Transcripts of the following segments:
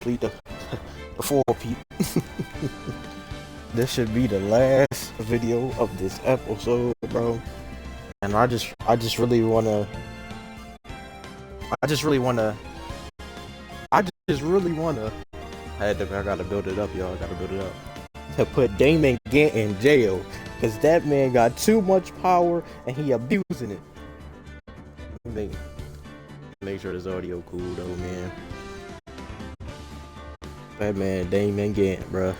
complete the full peep. This should be the last video of this episode, bro. And I just really wanna I gotta build it up, y'all. I gotta build it up. To put Damon Gant in jail, cause that man got too much power and he abusing it. Make sure this audio cool though, man. That man Damon Gant, bruh.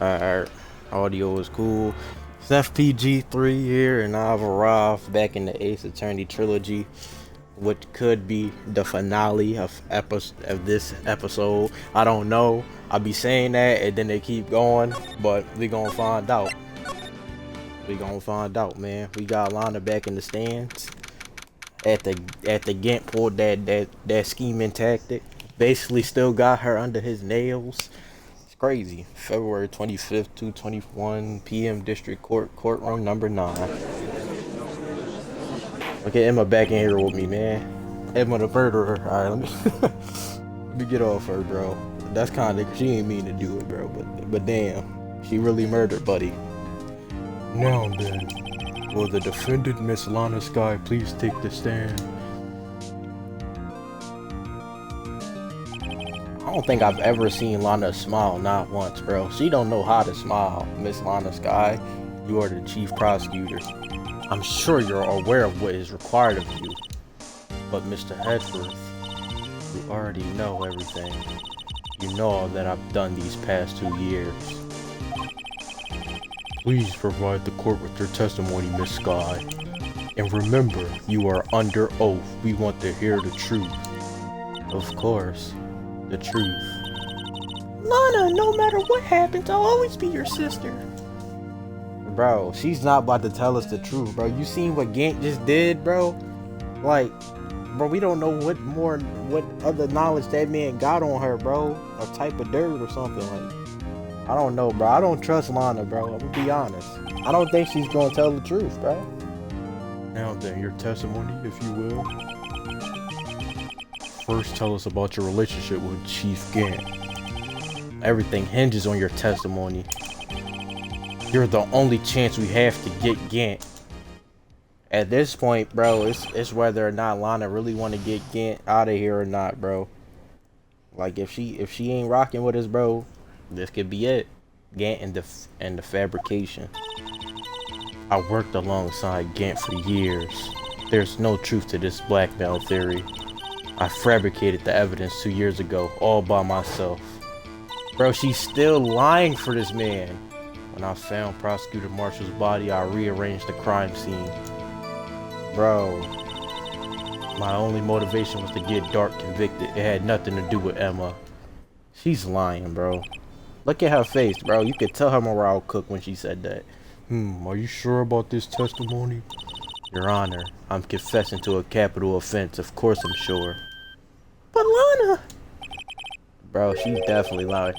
Alright, audio is cool. It's FPG3 here, and I've arrived back in the Attorney Trilogy, which could be the finale of this episode. I don't know. I'll be saying that, and then they keep going, but we gonna find out. Man. We got Lana back in the stands. At the Gant pulled that scheming tactic. Basically, still got her under his nails. It's crazy. February 25th, 2:21 p.m. District Court, courtroom number 9. Okay, Emma back in here with me, man. Emma the murderer. All right, let me get off her, bro. That's kind of, she ain't mean to do it, bro. But damn, she really murdered, buddy. Now then, will the defendant, Miss Lana Skye, please take the stand? I don't think I've ever seen Lana smile, not once, bro. She don't know how to smile, Miss Lana Skye. You are the chief prosecutor. I'm sure you're aware of what is required of you. But Mr. Hedgeworth, you already know everything. You know all that I've done these past 2 years. Please provide the court with your testimony, Miss Skye. And remember, you are under oath. We want to hear the truth. Of course, the truth. Lana, no matter what happens, I'll always be your sister. Bro, she's not about to tell us the truth, bro. You seen what Gant just did, bro? Like, bro, we don't know what other knowledge that man got on her, bro. A type of dirt or something, like. I don't know, bro. I don't trust Lana, bro. I'm gonna be honest. I don't think she's gonna tell the truth, bro. Now then, your testimony, if you will. First, tell us about your relationship with Chief Gant. Everything hinges on your testimony. You're the only chance we have to get Gant. At this point, bro, it's whether or not Lana really want to get Gant out of here or not, bro. Like, if she ain't rocking with us, bro, this could be it. Gant and the fabrication. I worked alongside Gant for years. There's no truth to this blackmail theory. I fabricated the evidence 2 years ago, all by myself. Bro, she's still lying for this man. When I found Prosecutor Marshall's body, I rearranged the crime scene. Bro, my only motivation was to get Dark convicted. It had nothing to do with Emma. She's lying, bro. Look at her face, bro. You could tell her morale cooked when she said that. Are you sure about this testimony? Your Honor, I'm confessing to a capital offense. Of course I'm sure. But Lana! Bro, she's definitely lying.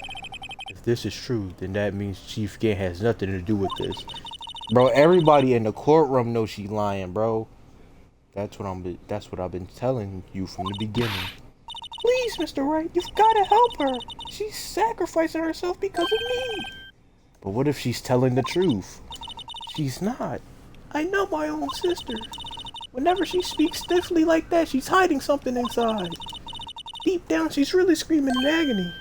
If this is true, then that means Chief Gant has nothing to do with this. Bro, everybody in the courtroom knows she's lying, bro. That's what I've been telling you from the beginning. Please, Mr. Wright, you've got to help her. She's sacrificing herself because of me. But what if she's telling the truth? She's not. I know my own sister. Whenever she speaks stiffly like that, she's hiding something inside. Deep down, she's really screaming in agony.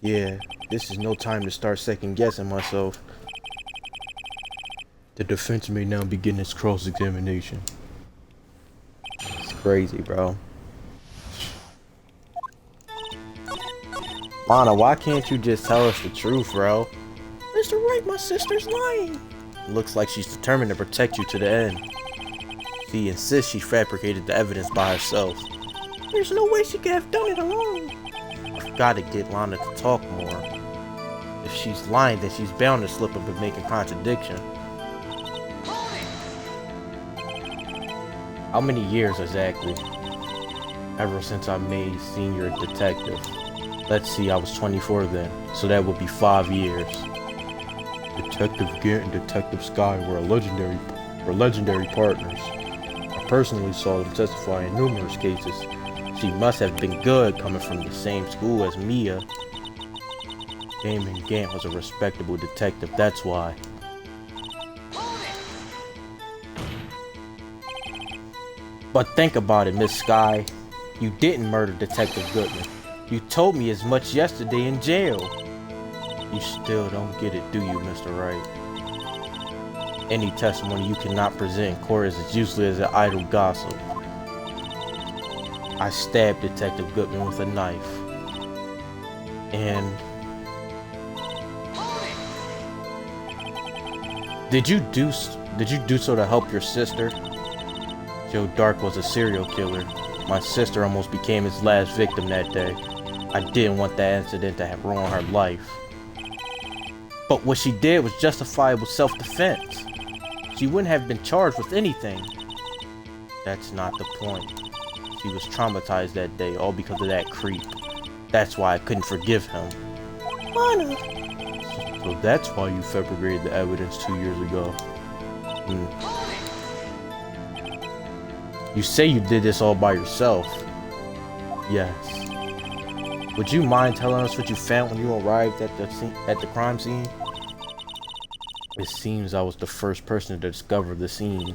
Yeah, this is no time to start second-guessing myself. The defense may now begin its cross-examination. It's crazy, bro. Lana, why can't you just tell us the truth, bro? Mr. Wright, my sister's lying. Looks like she's determined to protect you to the end. She insists she fabricated the evidence by herself. There's no way she could have done it alone. I've got to get Lana to talk more. If she's lying, then she's bound to slip up and make a contradiction. How many years exactly? Ever since I made senior detective. Let's see, I was 24 then, so that would be 5 years. Detective Gant and Detective Skye were legendary partners. I personally saw them testify in numerous cases. She must have been good coming from the same school as Mia. Damon Gant was a respectable detective, that's why. But think about it, Miss Skye. You didn't murder Detective Goodman. You told me as much yesterday in jail. You still don't get it, do you, Mr. Wright? Any testimony you cannot present in court is as useless as an idle gossip. I stabbed Detective Goodman with a knife. And... Did you do so to help your sister? Joe Dark was a serial killer. My sister almost became his last victim that day. I didn't want that incident to have ruined her life. But what she did was justifiable self-defense. She wouldn't have been charged with anything. That's not the point. She was traumatized that day, all because of that creep. That's why I couldn't forgive him. Lana! So that's why you fabricated the evidence 2 years ago. You say you did this all by yourself. Yes. Would you mind telling us what you found when you arrived at the crime scene? It seems I was the first person to discover the scene.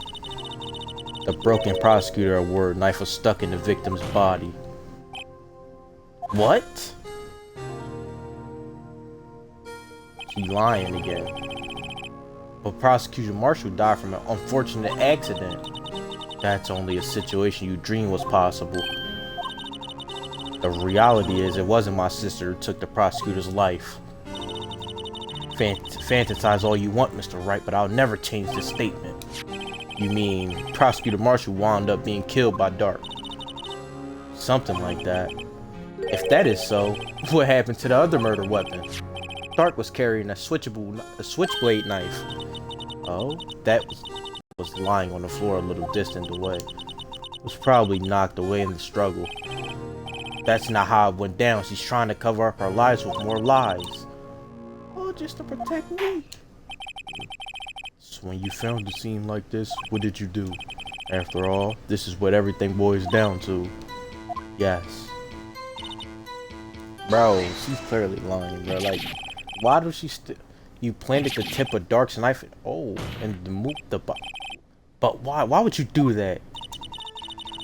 The broken prosecutor award knife was stuck in the victim's body. What? She's lying again. But Prosecutor Marshall died from an unfortunate accident. That's only a situation you dreamed was possible. The reality is, it wasn't my sister who took the prosecutor's life. Fantasize all you want, Mr. Wright, but I'll never change this statement. You mean Prosecutor Marshall wound up being killed by Dark? Something like that. If that is so, what happened to the other murder weapon? Dark was carrying a switchblade knife. Oh, that was lying on the floor a little distant away. It was probably knocked away in the struggle. That's not how it went down. She's trying to cover up her lies with more lies. Oh, just to protect me. So when you found a scene like this, what did you do? After all, this is what everything boils down to. Yes. Bro, she's clearly lying, bro. Like, why does she still... You planted the tip of Dark's knife... Oh, and moved the... But why? Why would you do that?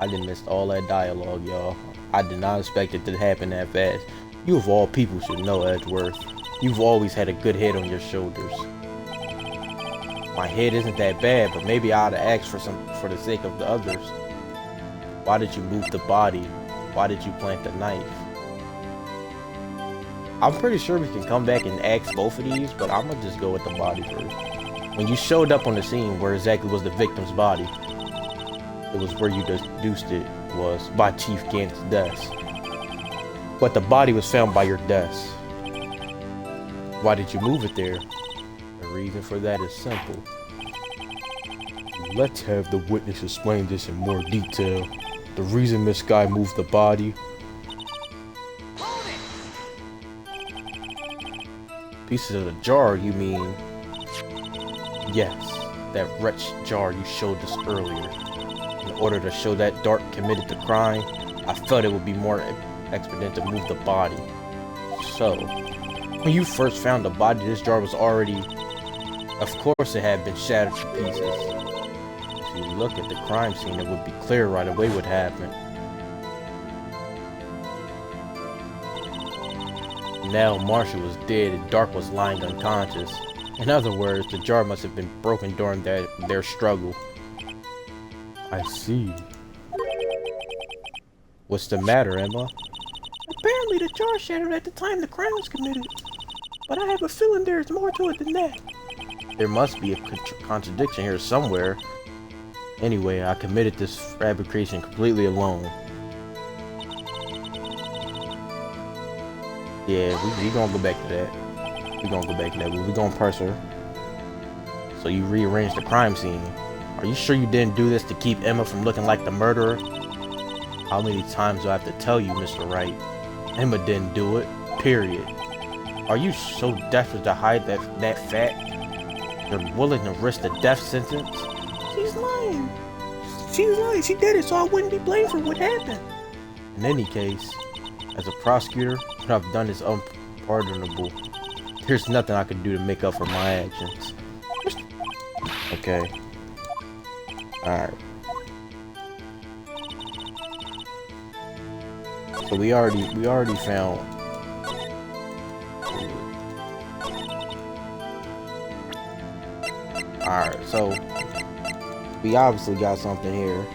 I done missed all that dialogue, y'all. I did not expect it to happen that fast. You of all people should know, Edgeworth. You've always had a good head on your shoulders. My head isn't that bad, but maybe I ought to ask for the sake of the others. Why did you move the body? Why did you plant the knife? I'm pretty sure we can come back and ask both of these, but I'm gonna just go with the body first. When you showed up on the scene, where exactly was the victim's body? It was where you deduced it was by Chief Gant's desk. But the body was found by your desk. Why did you move it there? The reason for that is simple. Let's have the witness explain this in more detail. The reason Miss Skye moved the body. Pieces of the jar, you mean? Yes, that wretched jar you showed us earlier. In order to show that Dark committed the crime, I felt it would be more expedient to move the body. So, when you first found the body, this jar was already... Of course it had been shattered to pieces. If you look at the crime scene, it would be clear right away what happened. Now Marshall was dead and Dark was lying unconscious. In other words, the jar must have been broken during their struggle. I see. What's the matter, Emma? Apparently the jar shattered at the time the crime was committed. But I have a feeling there's more to it than that. There must be a contradiction here somewhere. Anyway, I committed this fabrication completely alone. Yeah, we gonna go back to that. We gonna go back to that. We gonna parse her. So you rearranged the crime scene. Are you sure you didn't do this to keep Emma from looking like the murderer? How many times do I have to tell you, Mr. Wright? Emma didn't do it. Period. Are you so desperate to hide that fact? You're willing to risk the death sentence? She's lying. She's lying. She did it so I wouldn't be blamed for what happened. In any case, as a prosecutor, what I've done is unpardonable. There's nothing I can do to make up for my actions. Okay. Alright. So we already found. Alright, so we obviously got something here.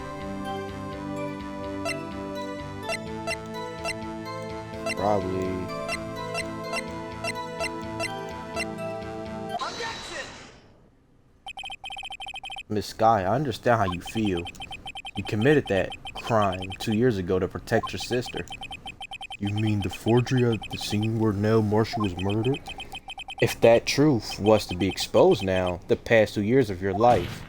Probably. Miss Skye, I understand how you feel. You committed that crime 2 years ago to protect your sister. You mean the forgery at the scene where Nell Marshall was murdered? If that truth was to be exposed now, the past 2 years of your life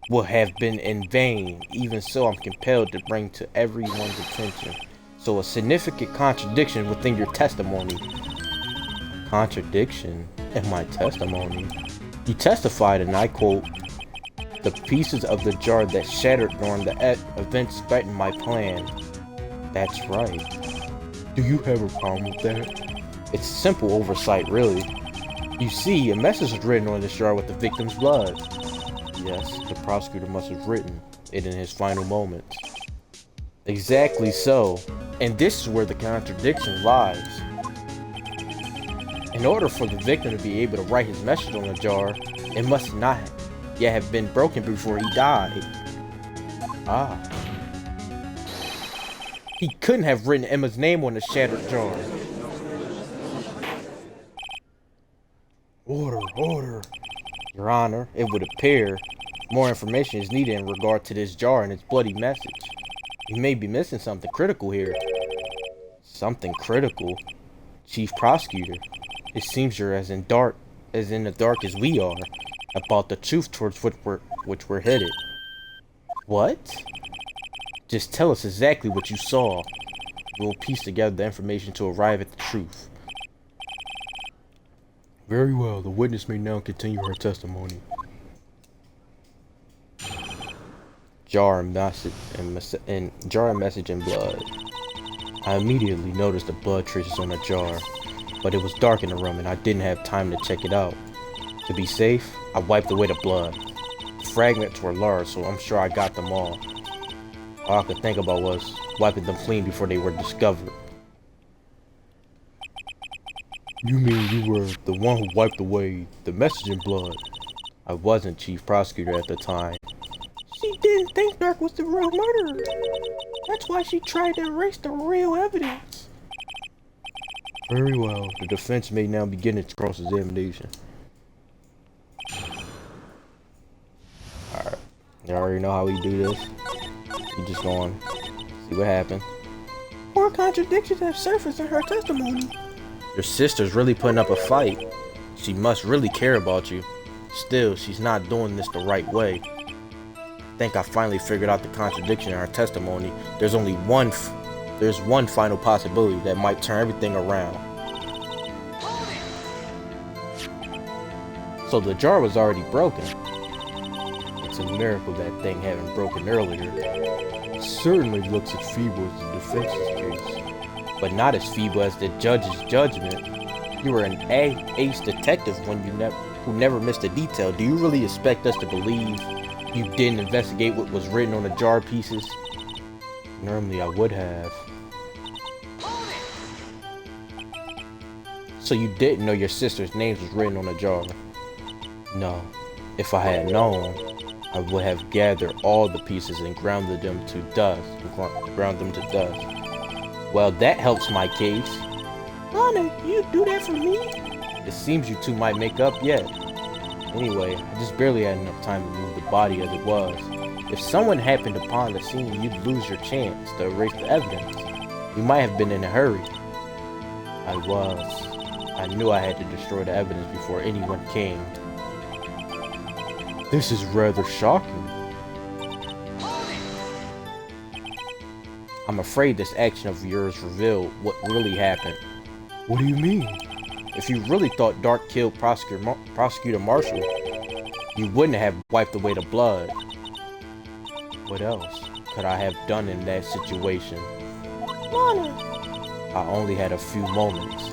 will have been in vain. Even so, I'm compelled to bring to everyone's attention. So a significant contradiction within your testimony. Contradiction in my testimony? You testified, and I quote, "The pieces of the jar that shattered during the events threatened my plan." That's right. Do you have a problem with that? It's simple oversight, really. You see, a message was written on this jar with the victim's blood. Yes, the prosecutor must have written it in his final moments. Exactly so. And this is where the contradiction lies. In order for the victim to be able to write his message on the jar, it must not yet have been broken before he died. Ah. He couldn't have written Emma's name on the shattered jar. Order. Your Honor, it would appear more information is needed in regard to this jar and its bloody message. You may be missing something critical here. Something critical? Chief Prosecutor, it seems you're as in the dark as we are about the truth towards which we're headed. What? Just tell us exactly what you saw. We'll piece together the information to arrive at the truth. Very well, the witness may now continue her testimony. Jar and message and blood. I immediately noticed the blood traces on the jar, but it was dark in the room and I didn't have time to check it out. To be safe, I wiped away the blood. The fragments were large, so I'm sure I got them all. All I could think about was wiping them clean before they were discovered. You mean you were the one who wiped away the message in blood? I wasn't Chief Prosecutor at the time. She didn't think Dark was the real murderer. That's why she tried to erase the real evidence. Very well. The defense may now begin its cross-examination. Alright. You already know how we do this. You just going see what happened. More contradictions have surfaced in her testimony. Your sister's really putting up a fight. She must really care about you. Still, she's not doing this the right way. I think I finally figured out the contradiction in her testimony. There's one final possibility that might turn everything around. So the jar was already broken. It's a miracle that thing hadn't broken earlier. It certainly looks as feeble as the defense's case, but not as feeble as the judge's judgment. You were an ace detective who never missed a detail. Do you really expect us to believe you didn't investigate what was written on the jar pieces? Normally I would have. So you didn't know your sister's name was written on the jar? No. If I had known, I would have gathered all the pieces and ground them to dust. Well, that helps my case. Lana, you do that for me? It seems you two might make up yet. Anyway, I just barely had enough time to move the body as it was. If someone happened upon the scene, you'd lose your chance to erase the evidence. You might have been in a hurry. I was. I knew I had to destroy the evidence before anyone came. This is rather shocking. I'm afraid this action of yours revealed what really happened. What do you mean? If you really thought Dark killed Prosecutor Marshall, you wouldn't have wiped away the blood. What else? could I have done in that situation? Lana! I only had a few moments.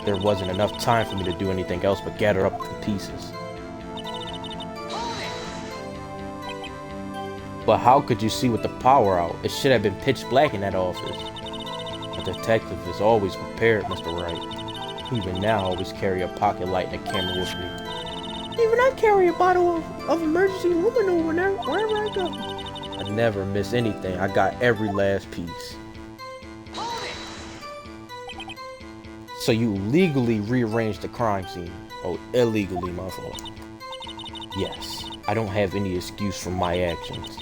There wasn't enough time for me to do anything else but gather up the pieces. But how could you see with the power out? It should have been pitch black in that office. A detective is always prepared, Mr. Wright. Even now, I always carry a pocket light and a camera with me. Even I carry a bottle of emergency luminol wherever I go. I never miss anything. I got every last piece. So you legally rearranged the crime scene. Oh, illegally, my fault. Yes, I don't have any excuse for my actions.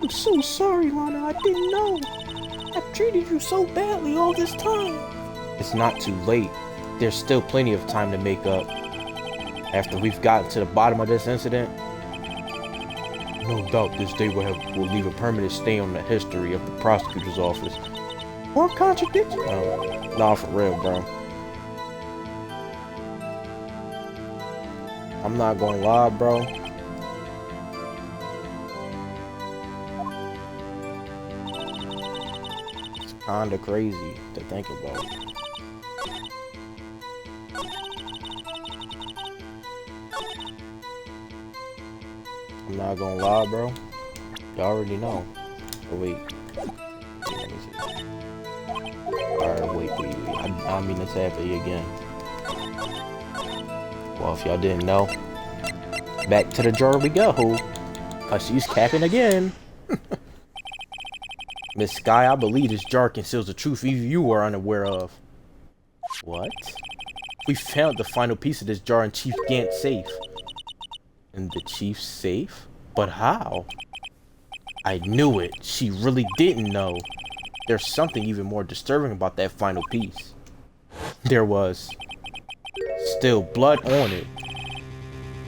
I'm so sorry, Lana. I didn't know. I treated you so badly all this time. It's not too late. There's still plenty of time to make up. After we've gotten to the bottom of this incident, no doubt this day will leave a permanent stain on the history of the prosecutor's office. More contradiction? Nah, for real, bro. I'm not gonna lie, bro. It's kinda crazy to think about. I'm not gonna lie, bro. You already know. Oh, wait. Let me see. Alright, wait. I mean to say it again. Well, if y'all didn't know, back to the jar we go. Cause she's capping again. Miss Skye, I believe this jar conceals the truth even you are unaware of. What? We found the final piece of this jar in Chief Gant's safe. In the chief's safe? But how? I knew it. She really didn't know. There's something even more disturbing about that final piece. There was still blood on it.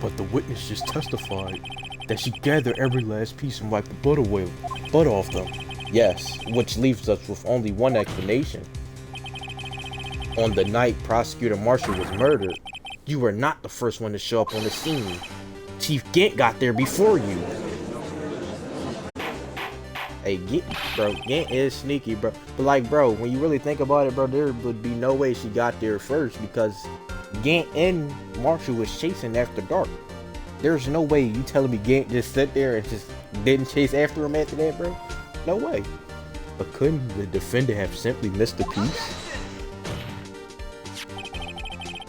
But the witness just testified that she gathered every last piece and wiped the blood off them. Yes, which leaves us with only one explanation. On the night Prosecutor Marshall was murdered, you were not the first one to show up on the scene. Chief Gant got there before you. Hey, Gant is sneaky, bro. But like, bro, when you really think about it, bro, there would be no way she got there first because Gant and Marshall was chasing after dark. There's no way you telling me Gant just sat there and just didn't chase after him after that, bro? No way. But couldn't the defendant have simply missed the piece?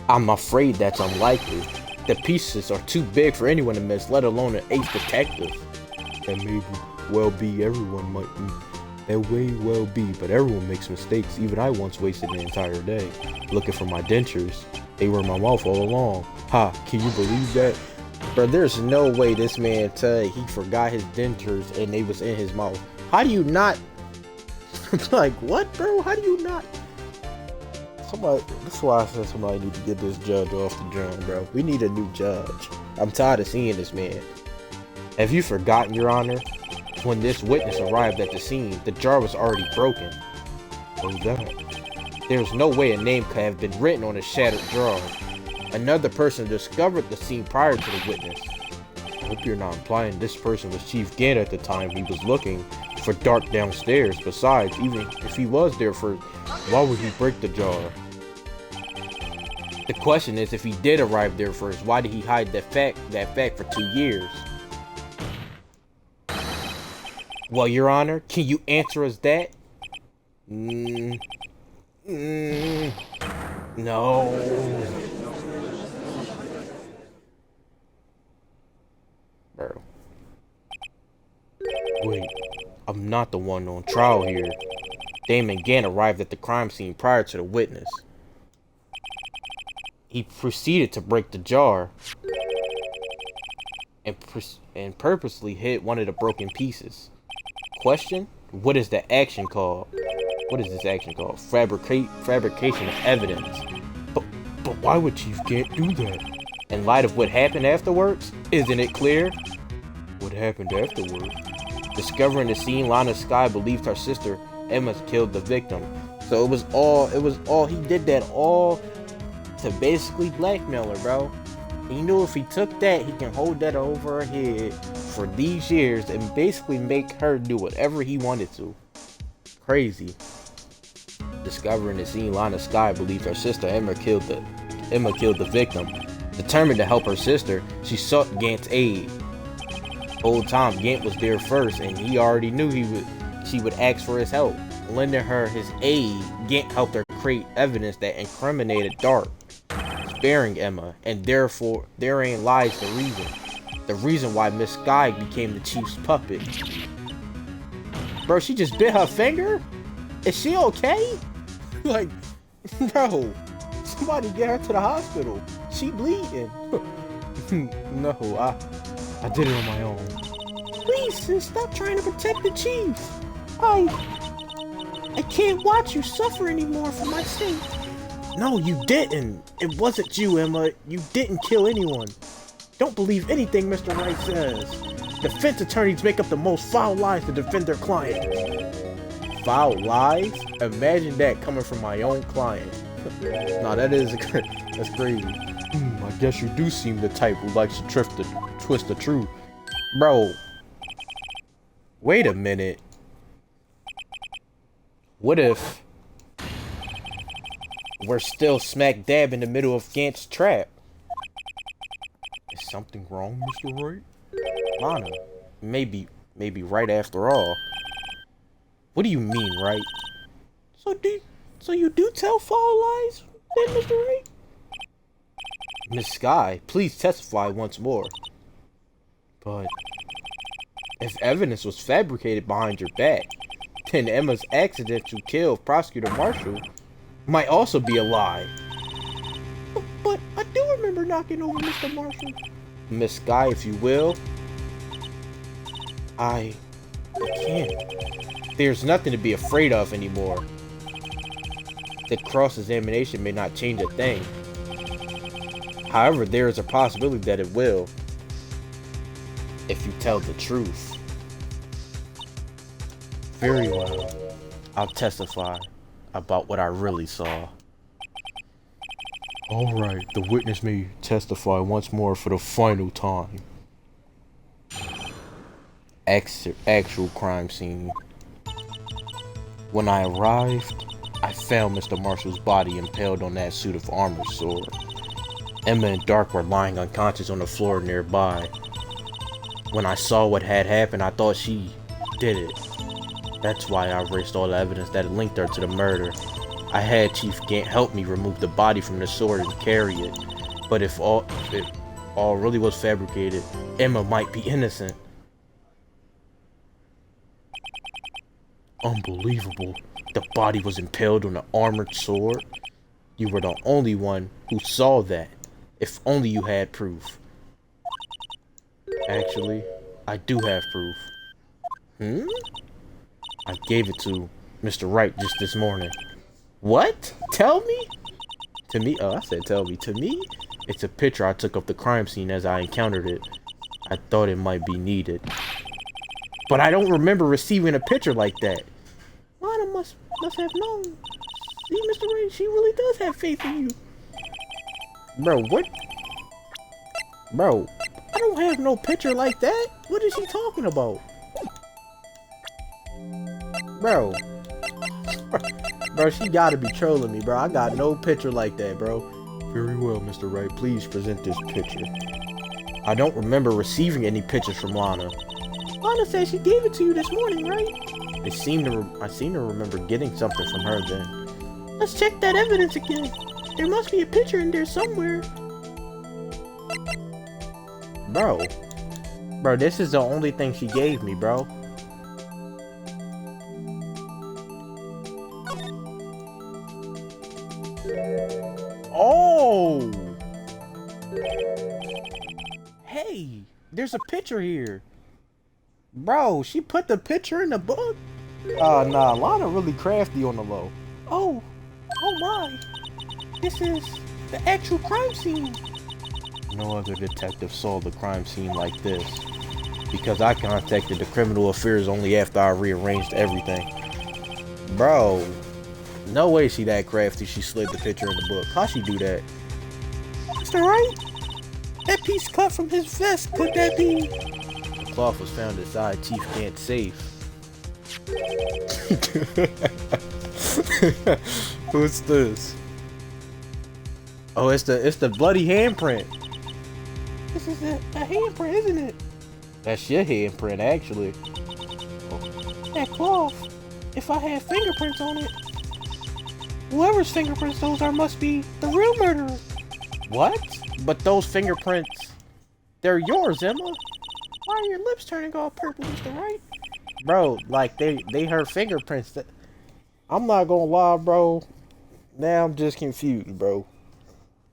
I'm afraid that's unlikely. The pieces are too big for anyone to miss, let alone an ace detective. That may well be, everyone might be. That may well be, but everyone makes mistakes. Even I once wasted an entire day looking for my dentures. They were in my mouth all along. Ha, can you believe that? Bro, there's no way this man he forgot his dentures and they was in his mouth. How do you not? Like, what, bro? How do you not? That's why I said somebody need to get this judge off the joint, bro. We need a new judge. I'm tired of seeing this man. Have you forgotten, Your Honor? When this witness arrived at the scene, the jar was already broken. What was that? There's no way a name could have been written on a shattered jar. Another person discovered the scene prior to the witness. I hope you're not implying this person was Chief Gant at the time he was looking for dark downstairs. Besides, even if he was there first, why would he break the jar? The question is, if he did arrive there first, why did he hide that fact for 2 years? Well, Your Honor, can you answer us that? No. Bro. Wait, I'm not the one on trial here. Damon Gant arrived at the crime scene prior to the witness. He proceeded to break the jar and purposely hit one of the broken pieces. Question? What is the action called? What is this action called? Fabrication of evidence. But why would Chief Gant do that? In light of what happened afterwards, isn't it clear? What happened afterwards? Discovering the scene, Lana Skye believed her sister Emma killed the victim. So it was all he did that all to basically blackmail her, bro. He knew if he took that, he can hold that over her head for these years and basically make her do whatever he wanted to. Crazy. Discovering and seeing Lana, Skye believed her sister Emma killed the victim. Determined to help her sister, she sought Gant's aid. Whole time, Gant was there first, and he already knew she would ask for his help. Lending her his aid, Gant helped her create evidence that incriminated Dark, sparing Emma, and therefore therein lies the reason why Miss Skye became the chief's puppet. Bro, she just bit her finger? Is she okay? Like, bro, somebody get her to the hospital. She bleeding. No, I did it on my own. Please, sis, stop trying to protect the chief. I can't watch you suffer anymore for my sake. No, you didn't. It wasn't you, Emma. You didn't kill anyone. Don't believe anything Mr. Wright says. Defense attorneys make up the most foul lies to defend their clients. Foul lies? Imagine that coming from my own client. Nah, that's crazy. I guess you do seem the type who likes to twist the truth. Bro. Wait a minute. What if we're still smack dab in the middle of Gant's trap? Is something wrong, Mr. Wright? Lana, maybe right after all. What do you mean, right? So you do tell foul lies, then, Mr. Wright? Miss Skye, please testify once more. But if evidence was fabricated behind your back, then Emma's accidental kill of Prosecutor Marshall might also be a lie. But I do remember knocking over Mr. Marshall. Miss Skye, if you will. I can't. There's nothing to be afraid of anymore. The cross-examination may not change a thing. However, there is a possibility that it will. If you tell the truth. Very well. I'll testify about what I really saw. Alright, the witness may testify once more for the final time. Actual crime scene. When I arrived, I found Mr. Marshall's body impaled on that suit of armor sword. Emma and Dark were lying unconscious on the floor nearby. When I saw what had happened, I thought she did it. That's why I erased all the evidence that linked her to the murder. I had Chief Gant help me remove the body from the sword and carry it. But if it all really was fabricated, Emma might be innocent. Unbelievable. The body was impaled on an armored sword. You were the only one who saw that. If only you had proof. Actually, I do have proof. I gave it to Mr. Wright just this morning. What? Tell me? To me? Oh, I said tell me. To me, it's a picture I took of the crime scene as I encountered it. I thought it might be needed. But I don't remember receiving a picture like that. Lana must have known. See, Mr. Wright, she really does have faith in you. Bro, what? Bro, I don't have no picture like that. What is she talking about? Bro. Bro, she gotta be trolling me, bro. I got no picture like that, bro. Very well, Mr. Wright. Please present this picture. I don't remember receiving any pictures from Lana. Lana said she gave it to you this morning, right? I seem to remember getting something from her then. Let's check that evidence again. There must be a picture in there somewhere. Bro, this is the only thing she gave me, bro. Oh! Hey, there's a picture here. Bro, she put the picture in the book? Nah, Lana really crafty on the low. Oh my. This is the actual crime scene. No other detective saw the crime scene like this. Because I contacted the criminal affairs only after I rearranged everything. Bro, no way she that crafty she slid the picture in the book. How'd she do that? Mr. Wright? That piece cut from his vest, could that be? The cloth was found inside Chief Gant's safe. Who's this? Oh, it's the bloody handprint. This is a handprint, isn't it? That's your handprint, actually. That cloth. If I had fingerprints on it, whoever's fingerprints those are must be the real murderer. What? But those fingerprints, they're yours, Emma. Why are your lips turning all purple, Mr. Wright? Bro, like they her fingerprints. That I'm not gonna lie, bro. Now I'm just confused, bro.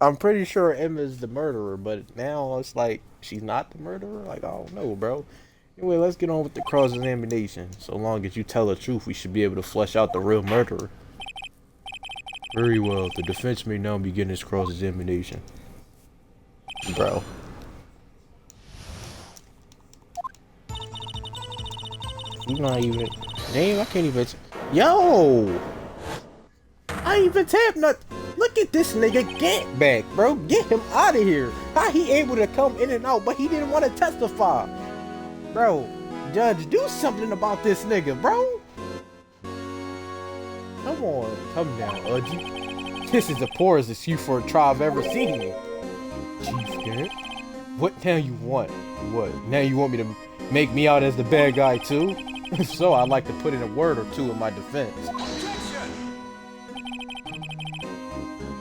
I'm pretty sure Emma's the murderer, but now it's like she's not the murderer. Like, I don't know, bro. Anyway, let's get on with the cross-examination. So long as you tell the truth, we should be able to flesh out the real murderer. Very well. The defense may now begin its cross-examination. Bro. He's not even... Damn, I can't even... Yo! I ain't even tapped nothing. Look at this nigga Gant back, bro. Get him out of here. How he able to come in and out, but he didn't want to testify? Bro, Judge, do something about this nigga, bro. Come on, come down, Udgy. This is the poorest excuse for a trial I've ever seen. Chief Gant, what now you want? What? Now you want me to make me out as the bad guy too? If so, I'd like to put in a word or two in my defense.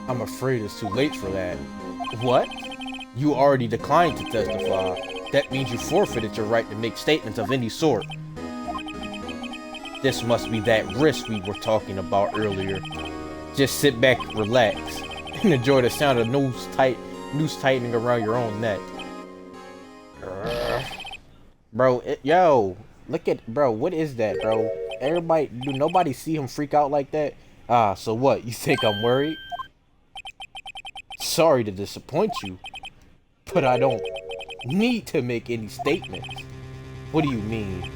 I'm afraid it's too late for that. What? You already declined to testify. That means you forfeited your right to make statements of any sort. This must be that risk we were talking about earlier. Just sit back, relax, and enjoy the sound of noose tightening around your own neck. Bro, yo, look at, bro, what is that, bro? Everybody, do nobody see him freak out like that? Ah, so what, you think I'm worried? Sorry to disappoint you, but I don't need to make any statements. What do you mean?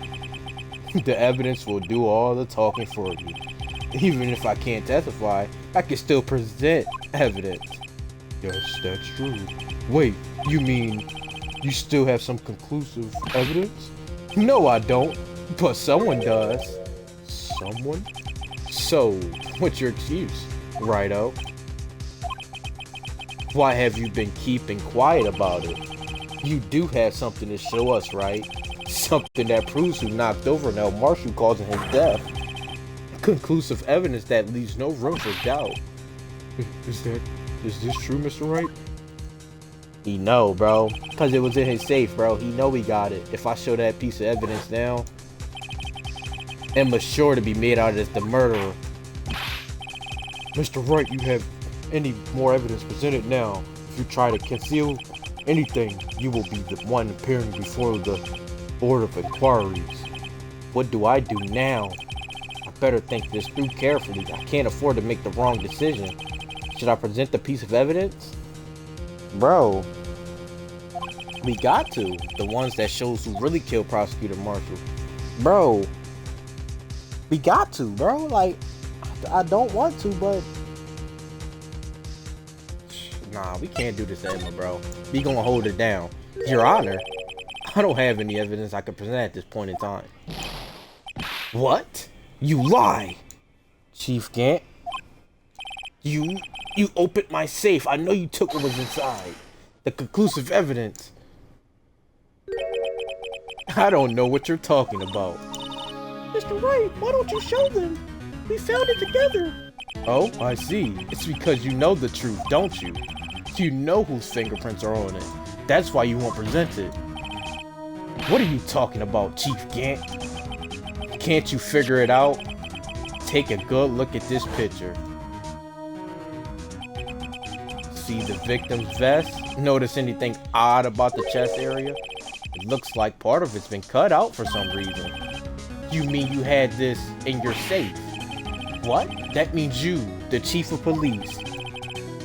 The evidence will do all the talking for you. Even if I can't testify, I can still present evidence. Yes, that's true. Wait, you mean you still have some conclusive evidence? No, I don't, but someone does. Someone? So, what's your excuse, Righto? Why have you been keeping quiet about it? You do have something to show us, right? Something that proves who knocked over Nell Marshall causing his death. Conclusive evidence that leaves no room for doubt. Is this true, Mr. Wright? He know, bro. Cause it was in his safe, bro. He know he got it. If I show that piece of evidence now, Emma's sure to be made out as the murderer. Mr. Wright, you have any more evidence presented now. If you try to conceal anything, you will be the one appearing before the Board of Inquiries. What do I do now? I better think this through carefully. I can't afford to make the wrong decision. Should I present the piece of evidence? Bro, we got to. The ones that shows who really killed Prosecutor Marshall. Bro, we got to, bro. Like, I don't want to, but nah, we can't do this to Emma, bro. We gonna hold it down. Your Honor, I don't have any evidence I can present at this point in time. What? You lie! Chief Gant, you opened my safe. I know you took what was inside. The conclusive evidence. I don't know what you're talking about. Mr. Wright, why don't you show them? We found it together. Oh, I see. It's because you know the truth, don't you? You know whose fingerprints are on it. That's why you won't present it. What are you talking about, Chief Gant? Can't you figure it out? Take a good look at this picture. See the victim's vest? Notice anything odd about the chest area? It looks like part of it's been cut out for some reason. You mean you had this in your safe? What? That means you, the chief of police,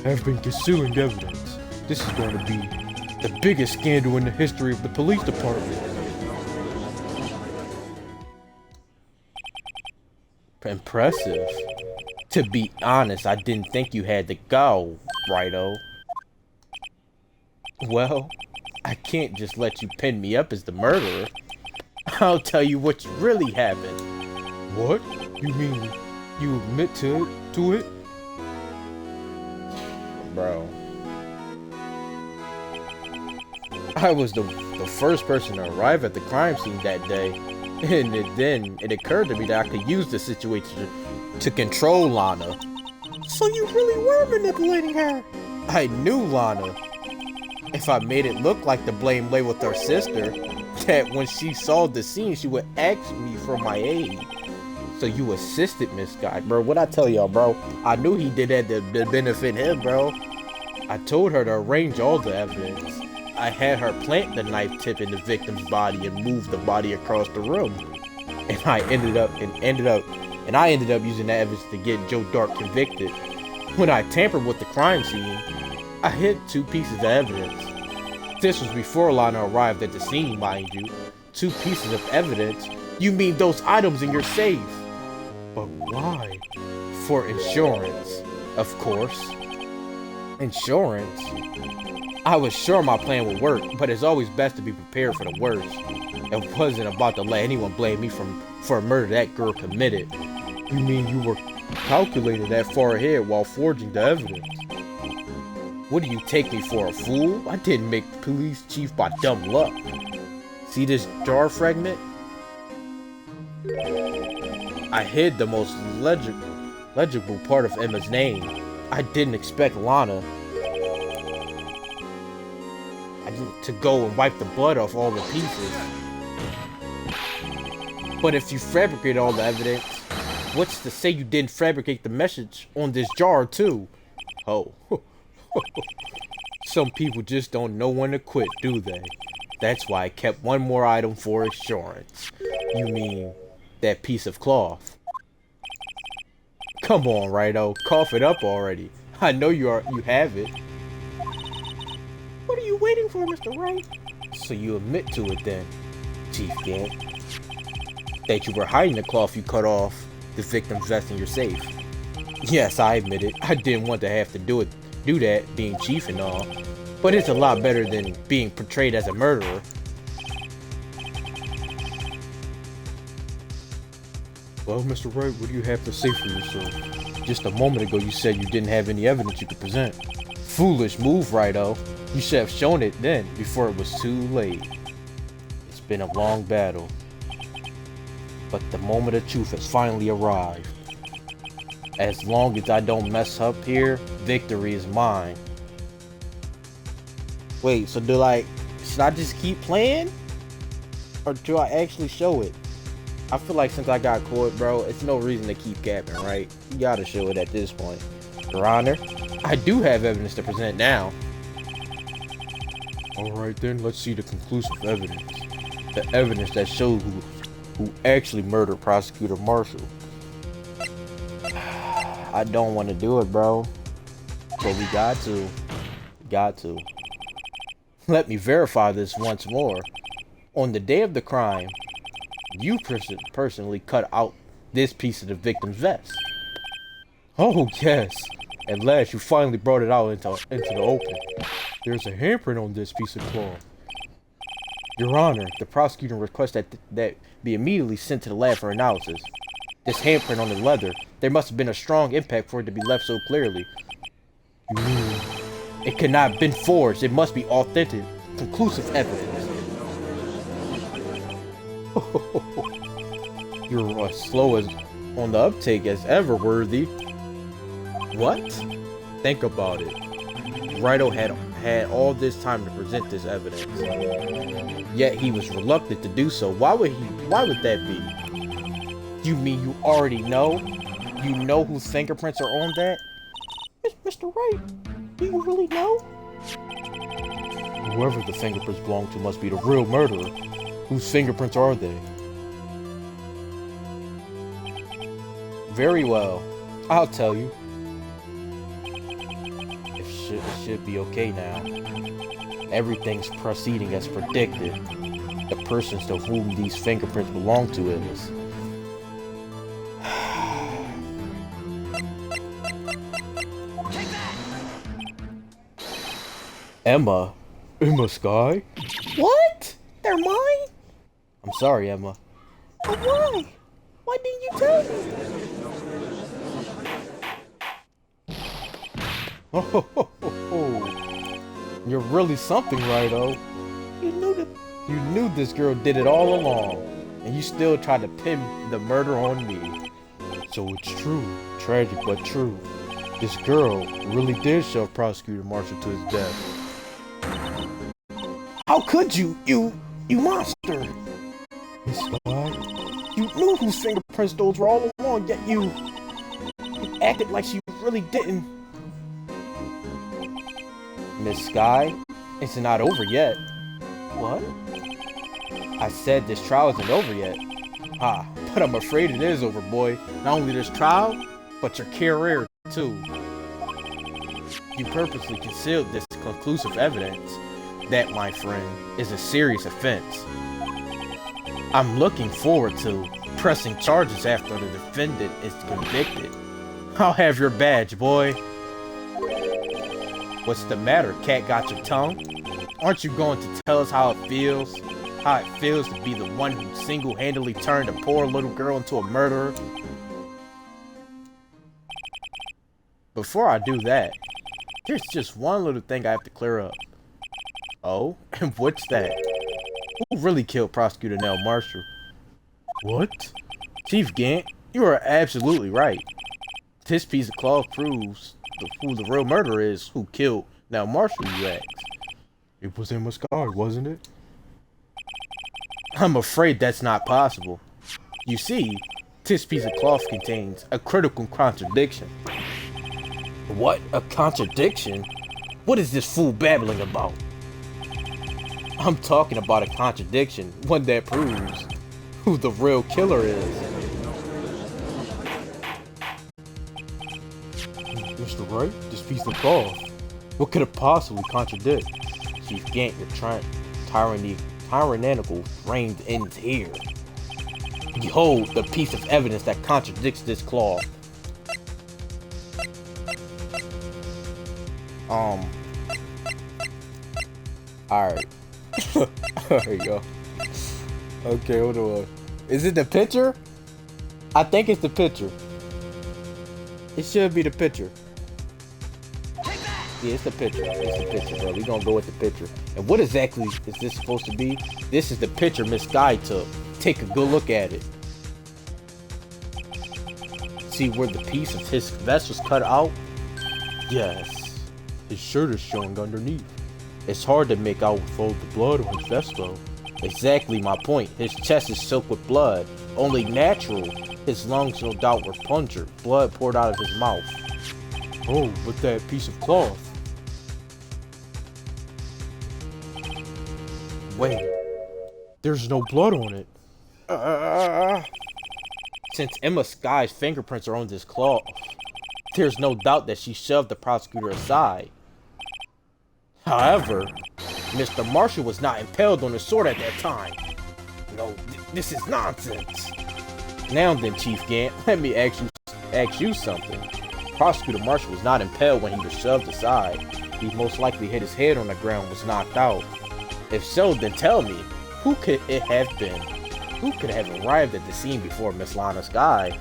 have been concealing evidence. This is going to be the biggest scandal in the history of the police department. Impressive. To be honest, I didn't think you had to go, Righto. Well, I can't just let you pin me up as the murderer. I'll tell you what really happened. What? You mean you admit to it? Bro. I was the first person to arrive at the crime scene that day. And then it occurred to me that I could use the situation to control Lana. So you really were manipulating her? I knew Lana. If I made it look like the blame lay with her sister, that when she saw the scene, she would ask me for my aid. So you assisted Miss Skye, bro. What I tell y'all, bro? I knew he did that to benefit him, bro. I told her to arrange all the evidence. I had her plant the knife tip in the victim's body and move the body across the room. And I ended up using that evidence to get Joe Dark convicted. When I tampered with the crime scene, I hid 2 pieces of evidence. This was before Lana arrived at the scene, mind you. 2 pieces of evidence? You mean those items in your safe? But why? For insurance, of course. Insurance? I was sure my plan would work, but it's always best to be prepared for the worst. I wasn't about to let anyone blame me for a murder that girl committed. You mean you were calculating that far ahead while forging the evidence? What do you take me for, a fool? I didn't make the police chief by dumb luck. See this jar fragment? I hid the most legible part of Emma's name. I didn't expect Lana to go and wipe the blood off all the pieces. But if you fabricate all the evidence, what's to say you didn't fabricate the message on this jar too? Oh. Some people just don't know when to quit, do they? That's why I kept one more item for insurance. You mean that piece of cloth? Come on, Righto, cough it up already. I know you have it. What are you waiting for, Mr. Wright? So you admit to it then, Chief Gant, that you were hiding the cloth you cut off the victim's vest in your safe. Yes, I admit it. I didn't want to have to do that, being chief and all. But it's a lot better than being portrayed as a murderer. Well, Mr. Wright, what do you have to say for yourself? Just a moment ago you said you didn't have any evidence you could present. Foolish move, Righto. You should have shown it then, before it was too late. It's been a long battle. But the moment of truth has finally arrived. As long as I don't mess up here, victory is mine. Wait, so should I just keep playing? Or do I actually show it? I feel like since I got caught, bro, it's no reason to keep capping, right? You gotta show it at this point. Your Honor, I do have evidence to present now. Alright then, let's see the conclusive evidence. The evidence that shows who actually murdered Prosecutor Marshall. I don't want to do it, bro. But we got to. Got to. Let me verify this once more. On the day of the crime, you personally cut out this piece of the victim's vest. Oh, yes. At last, you finally brought it out into the open. There's a handprint on this piece of cloth. Your Honor, the prosecutor requests that be immediately sent to the lab for analysis. This handprint on the leather, there must have been a strong impact for it to be left so clearly. You mean it could not have been forged? It must be authentic, conclusive evidence. You're as slow as on the uptake as ever, Worthy. What? Think about it. Righto had all this time to present this evidence. Yet he was reluctant to do so. Why would that be? You mean you already know? You know whose fingerprints are on that? Mr. Wright, do you really know? Whoever the fingerprints belong to must be the real murderer. Whose fingerprints are they? Very well. I'll tell you. It should be okay now. Everything's proceeding as predicted. The person to whom these fingerprints belong to is... Emma. Emma, Skye? What? They're mine? I'm sorry, Emma. But why? Why didn't you tell me? Oh, you're really something, Righto. You knew this girl did it all along, and you still tried to pin the murder on me. So it's true, tragic but true. This girl really did shove Prosecutor Marshall to his death. How could you? You monster! Miss Skye? You knew whose fingerprints those were all along, yet you acted like you really didn't. Miss Skye, it's not over yet. What? I said this trial isn't over yet. Ah, but I'm afraid it is over, boy. Not only this trial, but your career, too. You purposely concealed this conclusive evidence. That, my friend, is a serious offense. I'm looking forward to pressing charges after the defendant is convicted. I'll have your badge, boy. What's the matter? Cat got your tongue? Aren't you going to tell us how it feels? How it feels to be the one who single-handedly turned a poor little girl into a murderer? Before I do that, here's just one little thing I have to clear up. Oh, and what's that? Who really killed Prosecutor Nell Marshall? What? Chief Gant, you are absolutely right. This piece of cloth proves who the real murderer is who killed Nell Marshall, you ask. It was Emma Skye, wasn't it? I'm afraid that's not possible. You see, this piece of cloth contains a critical contradiction. What? A contradiction? What is this fool babbling about? I'm talking about a contradiction, one that proves who the real killer is. Mr. Wright, this piece of cloth. What could it possibly contradict? Chief Gant, your tyrannical framed ends here. Behold the piece of evidence that contradicts this cloth. Alright. There you go. Okay, hold on. Is it the picture? I think it's the picture. It should be the picture. Yeah, it's the picture. It's the picture, bro. We gonna go with the picture. And what exactly is this supposed to be? This is the picture Miss Skye took. Take a good look at it. See where the piece of his vest was cut out? Yes. His shirt is showing underneath. It's hard to make out with all the blood on his vest, though. Exactly my point. His chest is soaked with blood. Only natural. His lungs, no doubt, were punctured. Blood poured out of his mouth. Oh, but that piece of cloth. Wait. There's no blood on it. Since Emma Skye's fingerprints are on this cloth, there's no doubt that she shoved the prosecutor aside. However, Mr. Marshall was not impaled on the sword at that time. No, this is nonsense. Now then, Chief Gant, let me ask you something. Prosecutor Marshall was not impaled when he was shoved aside. He most likely hit his head on the ground and was knocked out. If so, then tell me, who could it have been? Who could have arrived at the scene before Miss Lana Skye,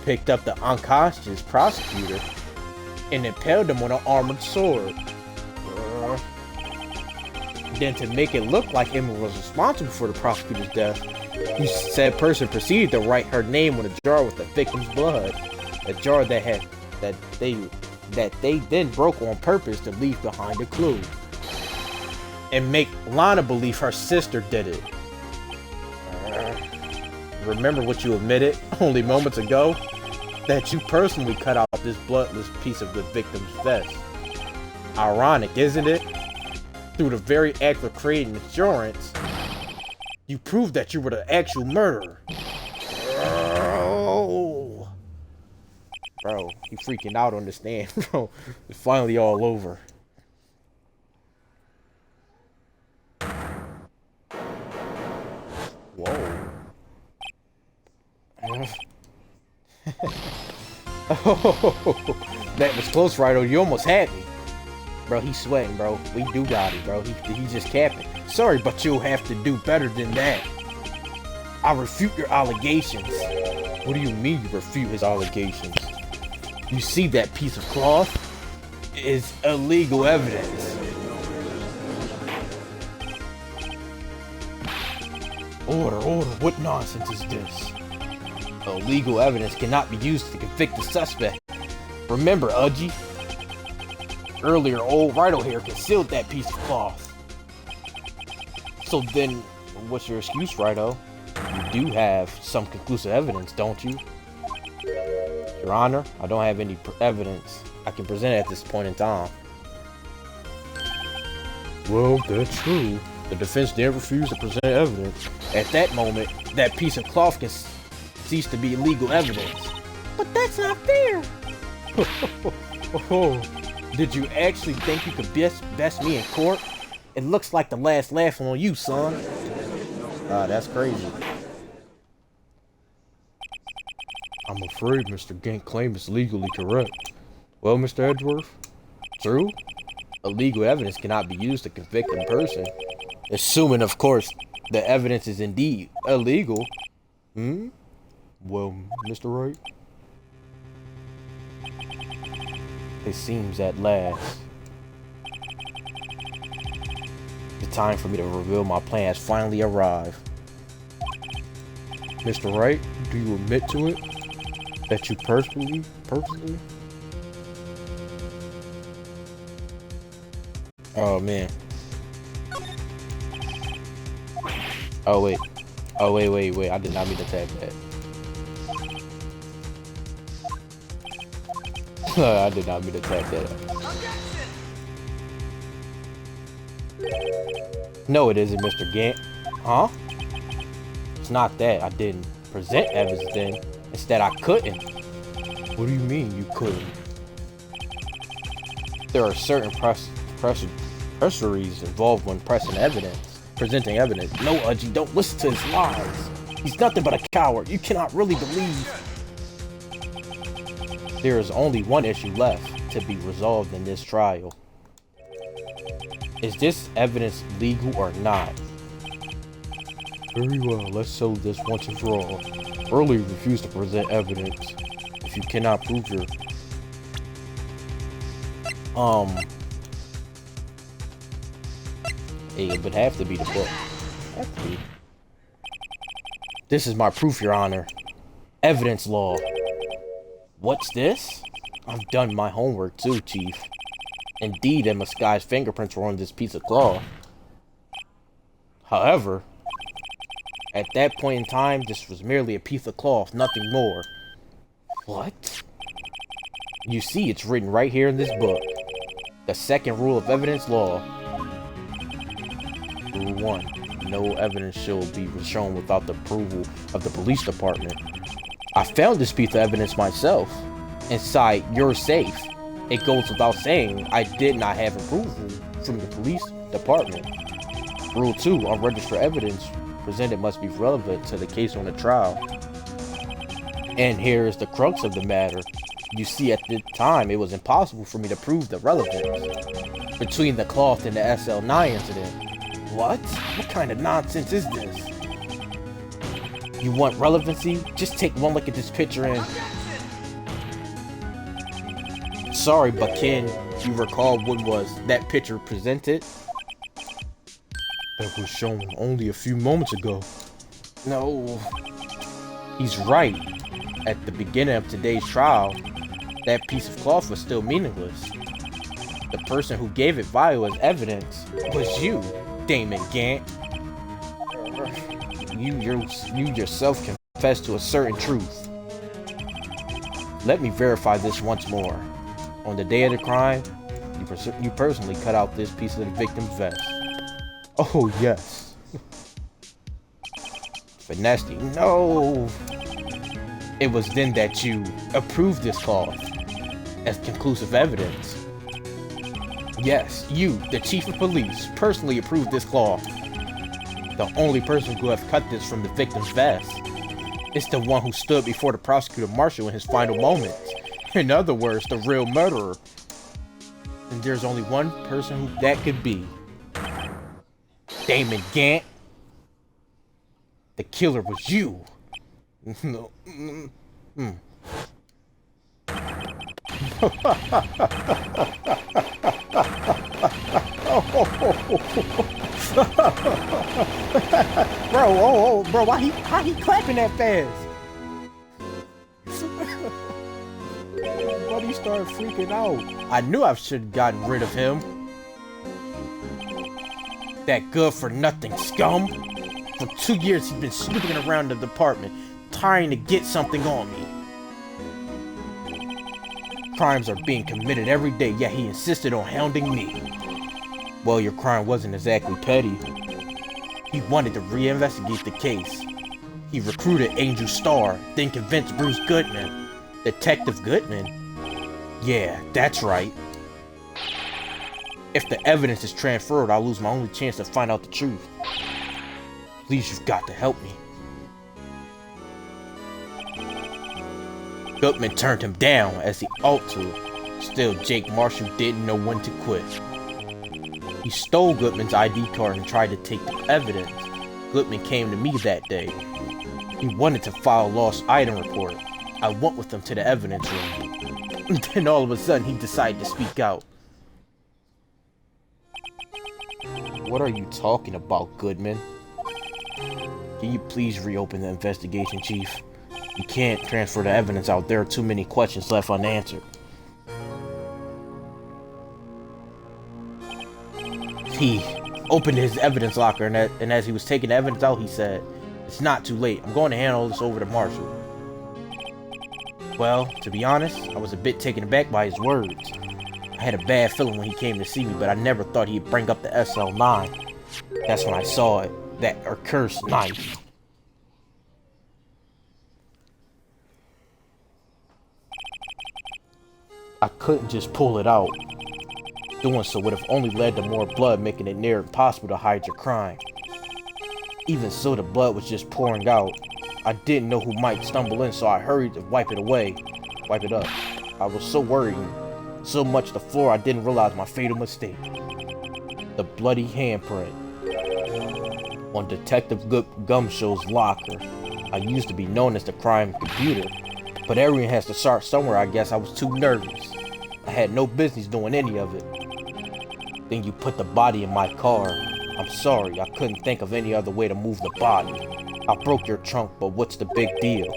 picked up the unconscious prosecutor, and impaled him on an armored sword? Then to make it look like Emma was responsible for the prosecutor's death, said person proceeded to write her name on a jar with the victim's blood, a jar that they then broke on purpose to leave behind a clue, and make Lana believe her sister did it. Remember what you admitted only moments ago? That you personally cut out this bloodless piece of the victim's vest. Ironic, isn't it? Through the very act of creating insurance, you proved that you were the actual murderer. Bro, you freaking out on the stand, bro. It's finally all over. Whoa. Oh, that was close, Righto. You almost had me. Bro, he's sweating, bro. We do got it, bro. He's just capping. Sorry, but you'll have to do better than that. I refute your allegations. What do you mean you refute his allegations? You see that piece of cloth? Is illegal evidence. Order, what nonsense is this? Illegal evidence cannot be used to convict the suspect. Remember, Udgy? Earlier, old Wright here concealed that piece of cloth. So then, what's your excuse, Wright-O? You do have some conclusive evidence, don't you? Your Honor, I don't have any evidence I can present at this point in time. Well, that's true. The defense did refuse to present evidence. At that moment, that piece of cloth can cease to be illegal evidence. But that's not fair! Oh, did you actually think you could best me in court? It looks like the last laugh on you, son. That's crazy. I'm afraid Mr. Gant's claim is legally correct. Well, Mr. Edgeworth? True? Illegal evidence cannot be used to convict a person. Assuming, of course, the evidence is indeed illegal. Well, Mr. Wright? It seems at last. The time for me to reveal my plan has finally arrived. Mr. Wright, do you admit to it? That you personally? Oh, man. Oh, wait. I did not mean to tap that. I did not mean to tap that. No, it isn't, Mr. Gant. Huh? It's not that I didn't present evidence then. It's that I couldn't. What do you mean you couldn't? There are certain pressuries involved when presenting evidence. No, Udgy, don't listen to his lies. He's nothing but a coward. You cannot really believe. There is only one issue left to be resolved in this trial. Is this evidence legal or not? Very well, let's settle this once and for all. Earlier refused to present evidence. If you cannot prove your it would have to be the book. Have to be. This is my proof, Your Honor. Evidence law. What's this? I've done my homework too, Chief. Indeed, Emma Skye's fingerprints were on this piece of cloth. However, at that point in time, this was merely a piece of cloth, nothing more. What? You see, it's written right here in this book. The second rule of evidence law. Rule 1. No evidence shall be shown without the approval of the police department. I found this piece of evidence myself. Inside your safe. It goes without saying I did not have approval from the police department. Rule 2. Unregistered evidence presented must be relevant to the case on the trial. And here is the crux of the matter. You see, at the time, it was impossible for me to prove the relevance between the cloth and the SL-9 incident. What? What kind of nonsense is this? You want relevancy? Just take one look at this picture and... Sorry, but can you recall what was that picture presented? That was shown only a few moments ago. No. He's right. At the beginning of today's trial, that piece of cloth was still meaningless. The person who gave it value as evidence was you, Damon Gant. You yourself confessed to a certain truth. Let me verify this once more. On the day of the crime, you personally cut out this piece of the victim's vest. Oh, yes. Finesse. No. It was then that you approved this cloth as conclusive evidence. Yes, you, the chief of police, personally approved this cloth. The only person who have cut this from the victim's vest is the one who stood before the prosecutor marshal in his final moments. In other words, the real murderer. And there's only one person who that could be. Damon Gant. The killer was you. No. Bro, how he clapping that fast? Buddy started freaking out. I knew I should have gotten rid of him. That good for nothing scum. For 2 years he's been snooping around the department, trying to get something on me. Crimes are being committed every day, yet he insisted on hounding me. Well, your crime wasn't exactly petty. He wanted to reinvestigate the case. He recruited Angel Starr, then convinced Bruce Goodman. Detective Goodman? Yeah, that's right. If the evidence is transferred, I'll lose my only chance to find out the truth. Please, you've got to help me. Goodman turned him down as he ought to. Still, Jake Marshall didn't know when to quit. He stole Goodman's ID card and tried to take the evidence. Goodman came to me that day. He wanted to file a lost item report. I went with him to the evidence room. Then all of a sudden, he decided to speak out. What are you talking about, Goodman? Can you please reopen the investigation, Chief? You can't transfer the evidence out. There are too many questions left unanswered. He opened his evidence locker, and as he was taking the evidence out, he said, "It's not too late. I'm going to hand all this over to Marshall." Well, to be honest, I was a bit taken aback by his words. I had a bad feeling when he came to see me, but I never thought he'd bring up the SL-9. That's when I saw it, that accursed knife. I couldn't just pull it out. Doing so would have only led to more blood, making it near impossible to hide your crime. Even so, the blood was just pouring out. I didn't know who might stumble in, so I hurried to wipe it up. I was so worried, so much the floor I didn't realize my fatal mistake. The bloody handprint on Detective Gumshow's locker. I used to be known as the crime computer, but everyone has to start somewhere. I guess I was too nervous. I had no business doing any of it. Then you put the body in my car. I'm sorry, I couldn't think of any other way to move the body. I broke your trunk, but what's the big deal?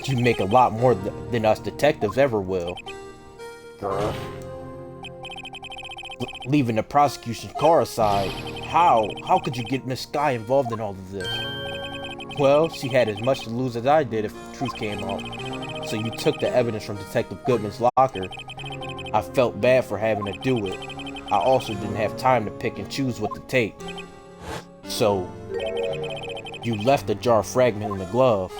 You make a lot more than us detectives ever will. Girl. Leaving the prosecution's car aside, how could you get Miss Skye involved in all of this? Well, she had as much to lose as I did if the truth came out. So you took the evidence from Detective Goodman's locker. I felt bad for having to do it. I also didn't have time to pick and choose what to take. So, you left the jar fragment in the glove.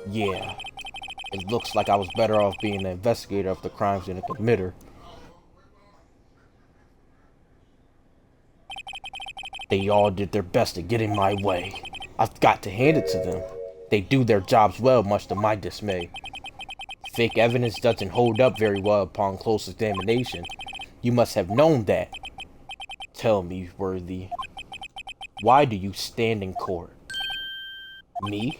Yeah. It looks like I was better off being the investigator of the crimes than the committer. They all did their best to get in my way. I've got to hand it to them. They do their jobs well, much to my dismay. Fake evidence doesn't hold up very well upon close examination. You must have known that. Tell me, Worthy, why do you stand in court? Me?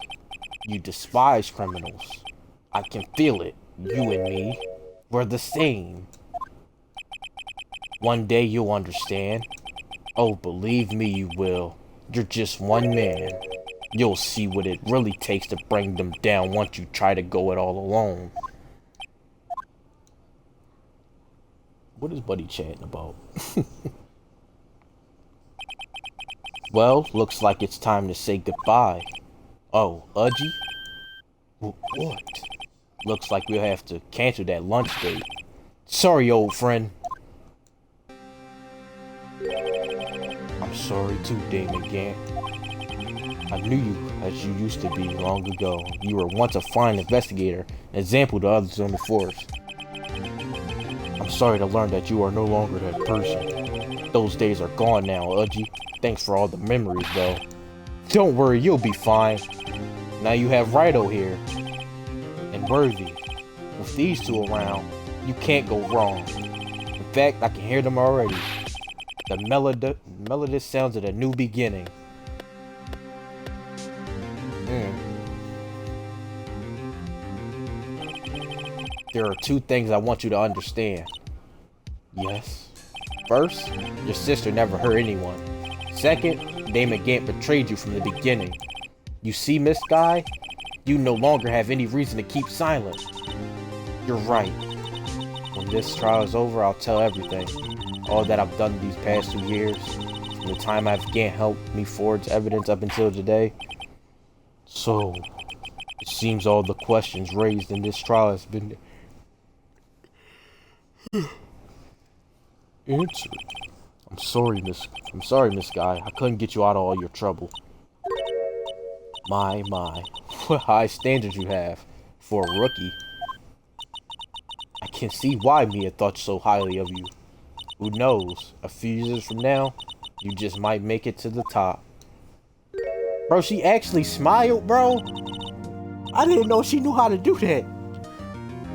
You despise criminals. I can feel it. You and me, we're the same. One day you'll understand. Oh, believe me, you will. You're just one man. You'll see what it really takes to bring them down once you try to go it all alone. What is Buddy chatting about? Well, looks like it's time to say goodbye. Oh, Udgy? What? Looks like we'll have to cancel that lunch date. Sorry, old friend. I'm sorry too, Damon Gant. I knew you as you used to be long ago. You were once a fine investigator, an example to others on the force. I'm sorry to learn that you are no longer that person. Those days are gone now, Udgy. Thanks for all the memories, though. Don't worry, you'll be fine. Now you have Wright here. And Worthy. With these two around, you can't go wrong. fact, I can hear them already. The melodious sounds of a new beginning. There are two things I want you to understand. Yes. First, your sister never hurt anyone. Second, Damon Gant betrayed you from the beginning. You see, Miss Skye? You no longer have any reason to keep silent. You're right. When this trial is over, I'll tell everything. All that I've done these past 2 years. From the time I've Gant helped me forge evidence up until today. So, it seems all the questions raised in this trial has been answered. I'm sorry, Miss Skye. I couldn't get you out of all your trouble. My. What high standards you have for a rookie. I can see why Mia thought so highly of you. Who knows? A few years from now, you just might make it to the top. Bro, she actually smiled, bro. I didn't know she knew how to do that.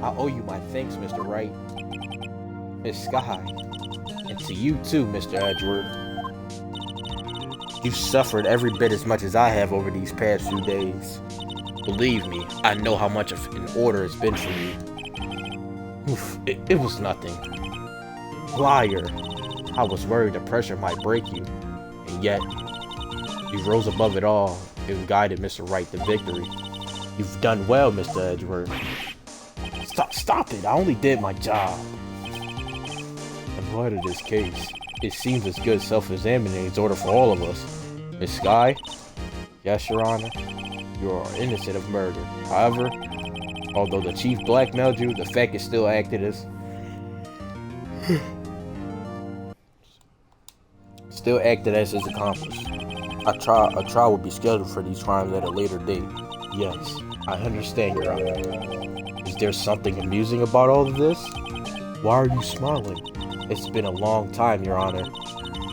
I owe you my thanks, Mr. Wright. Miss Skye. And to you too, Mr. Edgeworth. You've suffered every bit as much as I have over these past few days. Believe me, I know how much of an order it's been for you. Oof, it was nothing. Liar. I was worried the pressure might break you. And yet, you rose above it all and guided Mr. Wright to victory. You've done well, Mr. Edgeworth. Stop it. I only did my job. In light of this case, it seems as good self-examining is order for all of us. Miss Skye? Yes, Your Honor. You are innocent of murder. However, although the chief blackmailed you, the fact is still acted as his accomplice. A trial will be scheduled for these crimes at a later date. Yes, I understand, Your Honor. Is there something amusing about all of this? Why are you smiling? It's been a long time, Your Honor.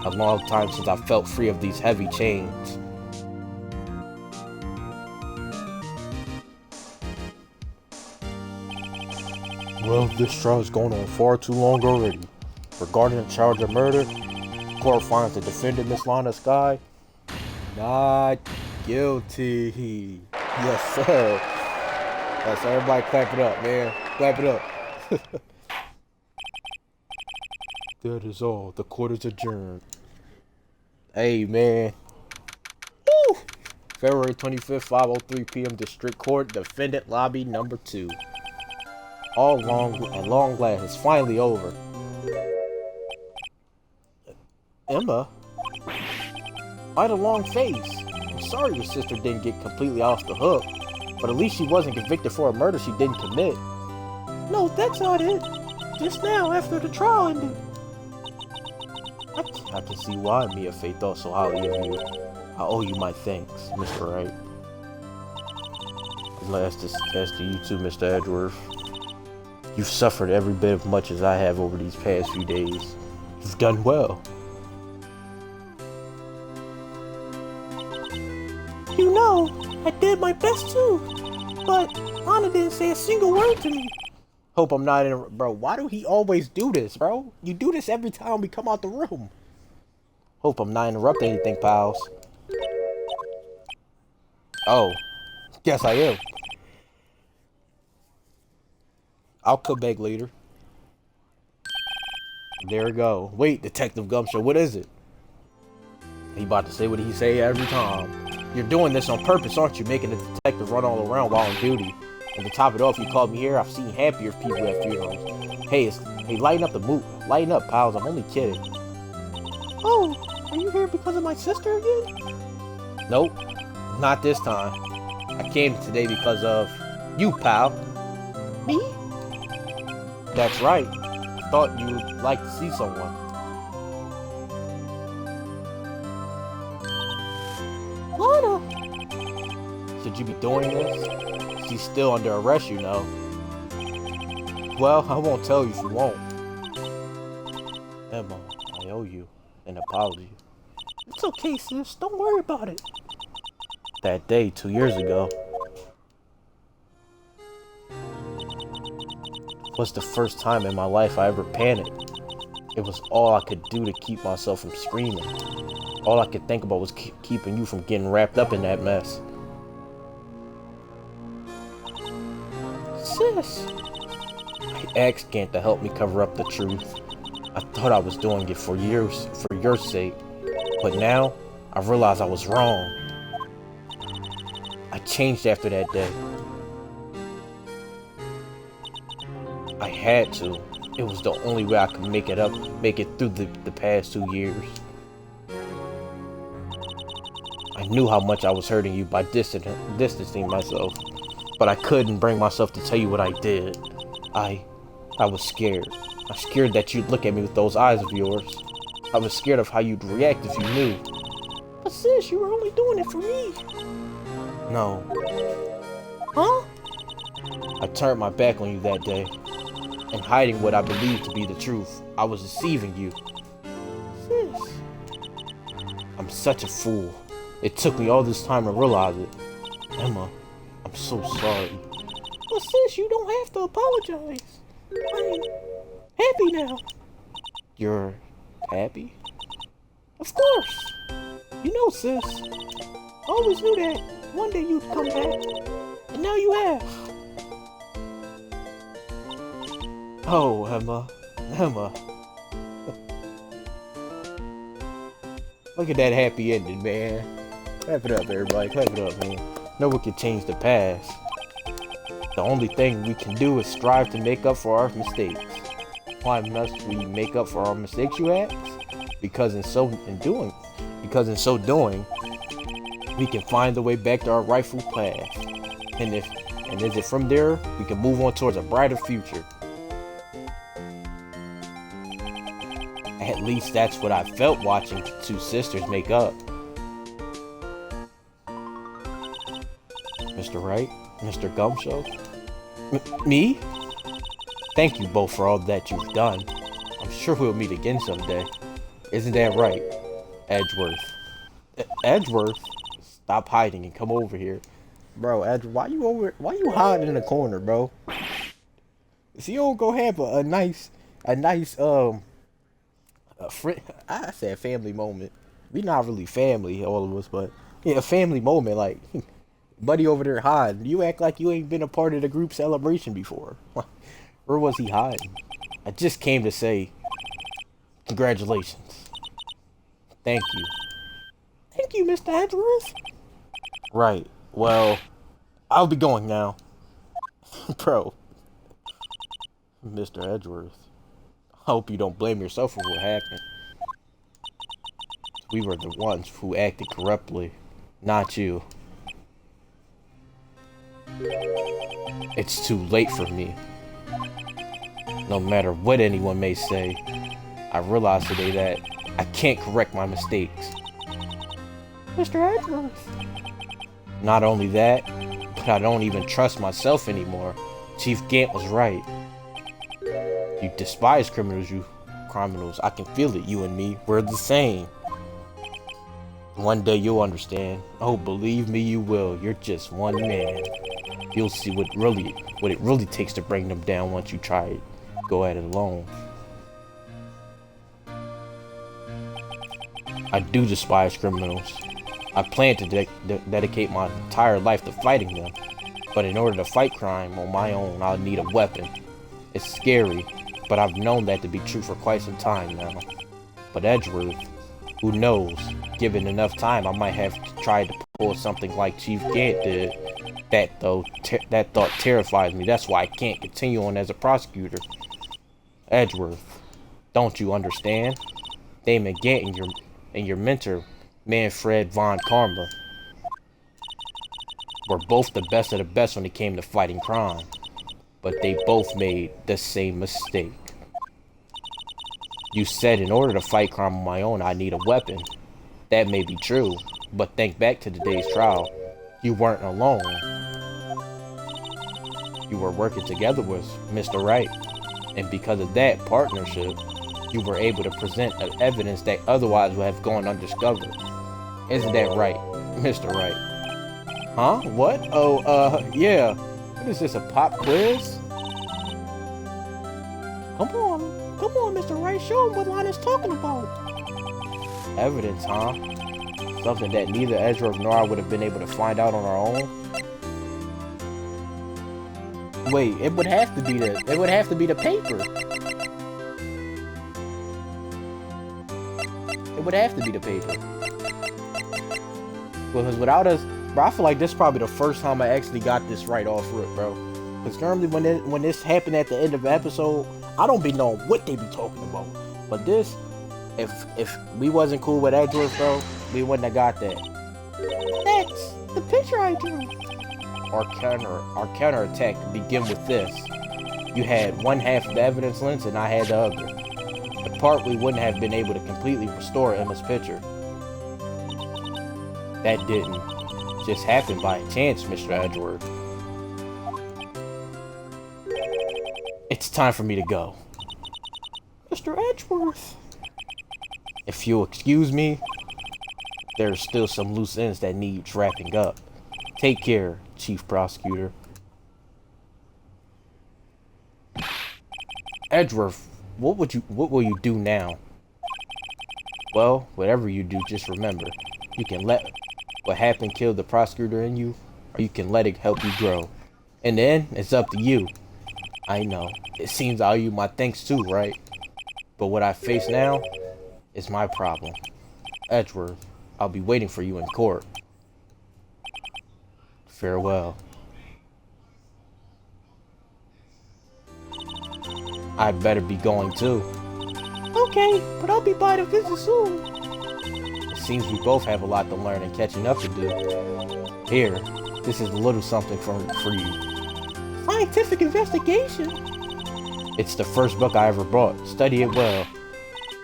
A long time since I felt free of these heavy chains. Well, this trial has gone on far too long already. Regarding the charge of murder, the court finds the defendant, Miss Lana Skye, not guilty. Yes, sir. Yes, sir. Everybody clap it up, man. Clap it up. That is all. The court is adjourned. Hey, man. Woo! February 25th, 5:03 p.m. District Court, Defendant Lobby Number 2. At long last, it's finally over. Emma? Why the long face? I'm sorry your sister didn't get completely off the hook, but at least she wasn't convicted for a murder she didn't commit. No, that's not it. Just now, after the trial ended. I can see why Mia Faye thought so highly of you. I owe you my thanks, Mr. Wright. As to you too, Mr. Edgeworth. You've suffered every bit as much as I have over these past few days. You've done well. You know, I did my best too, but Lana didn't say a single word to me. Hope I'm not in. Bro, why do he always do this, bro? You do this every time we come out the room. Hope I'm not interrupting anything, pals. Oh, yes I am. I'll come back later. There we go. Wait, Detective Gumshoe, what is it? He about to say what he say every time. You're doing this on purpose, aren't you? Making the detective run all around while on duty. And to top it off, you called me here. I've seen happier people at funerals. Hey, lighten up the mood. Lighten up, pals. I'm only kidding. Oh, are you here because of my sister again? Nope, not this time. I came today because of you, pal. Me? That's right. I thought you would like to see someone. Lana! Should you be doing this? She's still under arrest, you know. Well, I won't tell you if you won't. Emma, I owe you an apology. It's okay, sis. Don't worry about it. That day, 2 years ago, was the first time in my life I ever panicked. It was all I could do to keep myself from screaming. All I could think about was keeping you from getting wrapped up in that mess. Sis! I asked Gant to help me cover up the truth. I thought I was doing it for your sake. But now, I realize I was wrong. I changed after that day. I had to. It was the only way I could make it through the past 2 years. I knew how much I was hurting you by distancing myself, but I couldn't bring myself to tell you what I did. I was scared. I was scared that you'd look at me with those eyes of yours. I was scared of how you'd react if you knew. But sis, you were only doing it for me. No. Huh? I turned my back on you that day. And hiding what I believed to be the truth. I was deceiving you. Sis. I'm such a fool. It took me all this time to realize it. Emma, I'm so sorry. But sis, you don't have to apologize. I'm happy now. You're happy? Of course. You know, sis, I always knew that one day you'd come back. And now you have. Oh, Emma. Look at that happy ending, man. Clap it up, everybody. Clap it up, man. No one can change the past. The only thing we can do is strive to make up for our mistakes. Why must we make up for our mistakes, you ask? Because in so doing, we can find the way back to our rightful path. And is it from there, we can move on towards a brighter future. At least that's what I felt watching two sisters make up. Mr. Wright? Mr. Gumshoe? Me? Thank you both for all that you've done. I'm sure we'll meet again someday. Isn't that right? Edgeworth. Edgeworth? Stop hiding and come over here. Bro, Edgeworth, why you hiding in the corner, bro? So you don't go have a nice friend, I said family moment. We not really family, all of us, but yeah, a family moment. Like, buddy over there hiding. You act like you ain't been a part of the group celebration before. Where was he hiding? I just came to say congratulations. Thank you. Thank you, Mr. Edgeworth. Right. Well, I'll be going now. Bro. Mr. Edgeworth. I hope you don't blame yourself for what happened. We were the ones who acted corruptly, not you. It's too late for me. No matter what anyone may say, I realized today that I can't correct my mistakes. Mr. Edgeworth. Not only that, but I don't even trust myself anymore. Chief Gant was right. You despise criminals. I can feel it, you and me. We're the same. One day you'll understand. Oh, believe me, you will. You're just one man. You'll see what it really takes to bring them down once you try it. Go at it alone. I do despise criminals. I plan to dedicate my entire life to fighting them. But in order to fight crime on my own, I'll need a weapon. It's scary, but I've known that to be true for quite some time now. But Edgeworth, who knows? Given enough time, I might have to try to pull something like Chief Gant did. That thought terrifies me. That's why I can't continue on as a prosecutor. Edgeworth, don't you understand? Damon Gant and your mentor, Manfred von Karma, were both the best of the best when it came to fighting crime. But they both made the same mistake. You said in order to fight crime on my own, I need a weapon. That may be true, but think back to today's trial. You weren't alone. You were working together with Mr. Wright. And because of that partnership, you were able to present evidence that otherwise would have gone undiscovered. Isn't that right, Mr. Wright? Huh? What? Oh, yeah. What is this, a pop quiz? Come on, Mr. Wright, show him what Lana's talking about. Evidence, huh? Something that neither Edgeworth nor I would have been able to find out on our own? Wait, it would have to be the paper. It would have to be the paper. Because without us, bro, I feel like this is probably the first time I actually got this right off rip, bro. Because normally when this happened at the end of the episode, I don't be knowing what they be talking about. But this, if we wasn't cool with Edgeworth, bro, we wouldn't have got that. That's the picture I drew. Our counterattack to begin with this. You had one half of the evidence lens and I had the other. The part we wouldn't have been able to completely restore Emma's picture. That didn't just happen by chance, Mr. Edgeworth. It's time for me to go. Mr. Edgeworth. If you'll excuse me, there's still some loose ends that need wrapping up. Take care, Chief Prosecutor. Edgeworth, what will you do now? Well, whatever you do, just remember, you can let what happened kill the prosecutor in you, or you can let it help you grow. In the end, it's up to you. I know, it seems I owe you my thanks too, right? But what I face now is my problem. Edgeworth, I'll be waiting for you in court. Farewell. I'd better be going too. Okay, but I'll be by to visit soon. It seems we both have a lot to learn and catching up to do. Here, this is a little something for you. Scientific investigation? It's the first book I ever bought. Study it well.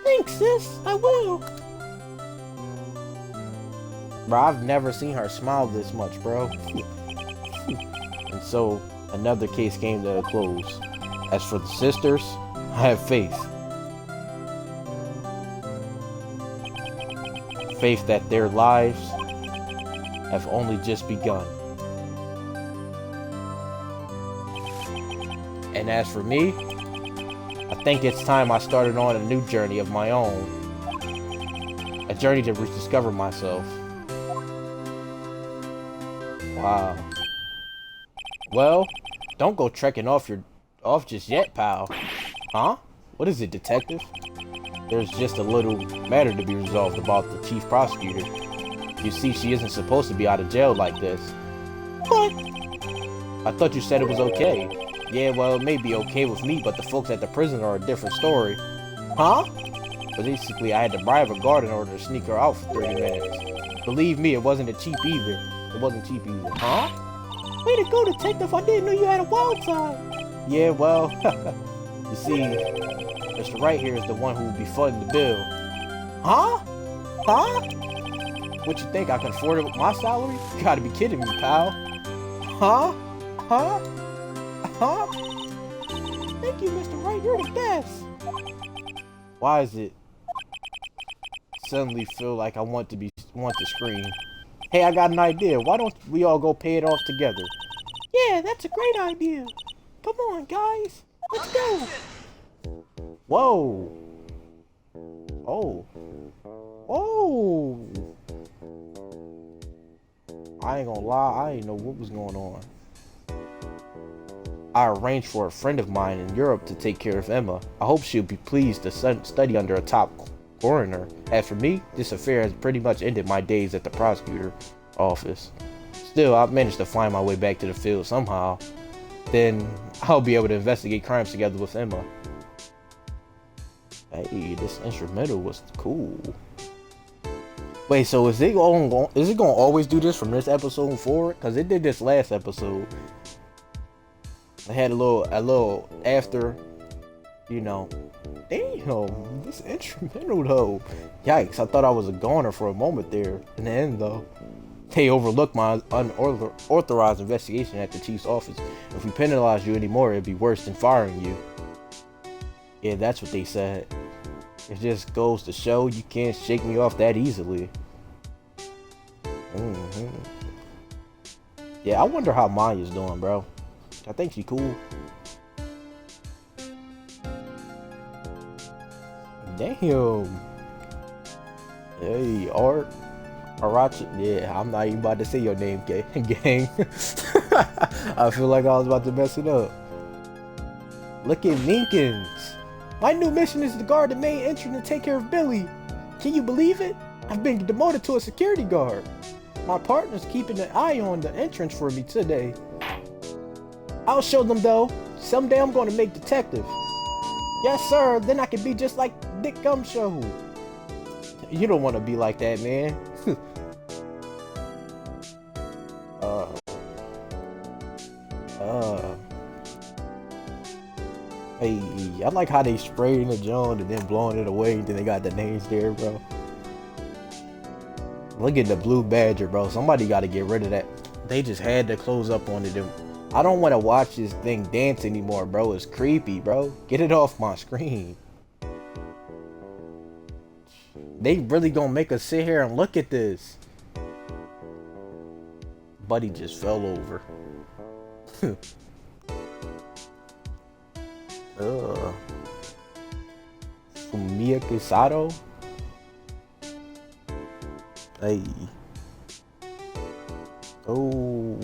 Thanks, sis. I will. Bro, I've never seen her smile this much, bro. And so, another case came to a close. As for the sisters, I have faith. Faith that their lives have only just begun. And as for me, I think it's time I started on a new journey of my own. A journey to rediscover myself. Wow. Well, don't go trekking off just yet, pal. Huh? What is it, detective? There's just a little matter to be resolved about the chief prosecutor. You see, she isn't supposed to be out of jail like this. What? I thought you said it was okay. Yeah, well, it may be okay with me, but the folks at the prison are a different story. Huh? But basically, I had to bribe a guard in order to sneak her out for 30 minutes. Believe me, it wasn't cheap either. It wasn't cheap either. Huh? Way to go, detective. I didn't know you had a wild side. Yeah, well, you see, Mr. Wright here is the one who will be footing the bill. Huh? Huh? What you think, I can afford it with my salary? You gotta be kidding me, pal. Huh? Huh? Huh? Thank you, Mr. Wright. You're the best. Why is it suddenly feel like I want to scream? Hey, I got an idea. Why don't we all go pay it off together? Yeah, that's a great idea. Come on, guys. Let's go. Whoa. Oh. Oh. I ain't gonna lie, I didn't know what was going on. I arranged for a friend of mine in Europe to take care of Emma. I hope she'll be pleased to study under a top coroner. As for me, this affair has pretty much ended my days at the prosecutor office. Still, I've managed to find my way back to the field somehow. Then I'll be able to investigate crimes together with Emma. Hey, this instrumental was cool. Wait, so is it gonna always do this from this episode forward? Cause it did this last episode. I had a little after, you know. Damn, this instrumental though. Yikes, I thought I was a goner for a moment there. In the end though, they overlooked my unauthorized investigation at the chief's office. If we penalize you anymore, it'd be worse than firing you. Yeah, that's what they said. It just goes to show you can't shake me off that easily. Yeah, I wonder how Maya's doing, bro. I think she cool. Damn. Hey, Art. Arachi. Yeah, I'm not even about to say your name, gang. I feel like I was about to mess it up. Look at Meekins. My new mission is to guard the main entrance and take care of Billy. Can you believe it? I've been demoted to a security guard. My partner's keeping an eye on the entrance for me today. I'll show them though. Someday I'm gonna make detective. Yes, sir. Then I can be just like Dick Gumshoe. You don't want to be like that, man. Hey, I like how they spraying the joint and then blowing it away, and then they got the names there, bro. Look at the blue badger, bro. Somebody got to get rid of that. They just had to close up on it. I don't want to watch this thing dance anymore, bro. It's creepy, bro. Get it off my screen. They really gonna make us sit here and look at this. Buddy just fell over. Fumiya Kisato. Hey. Oh.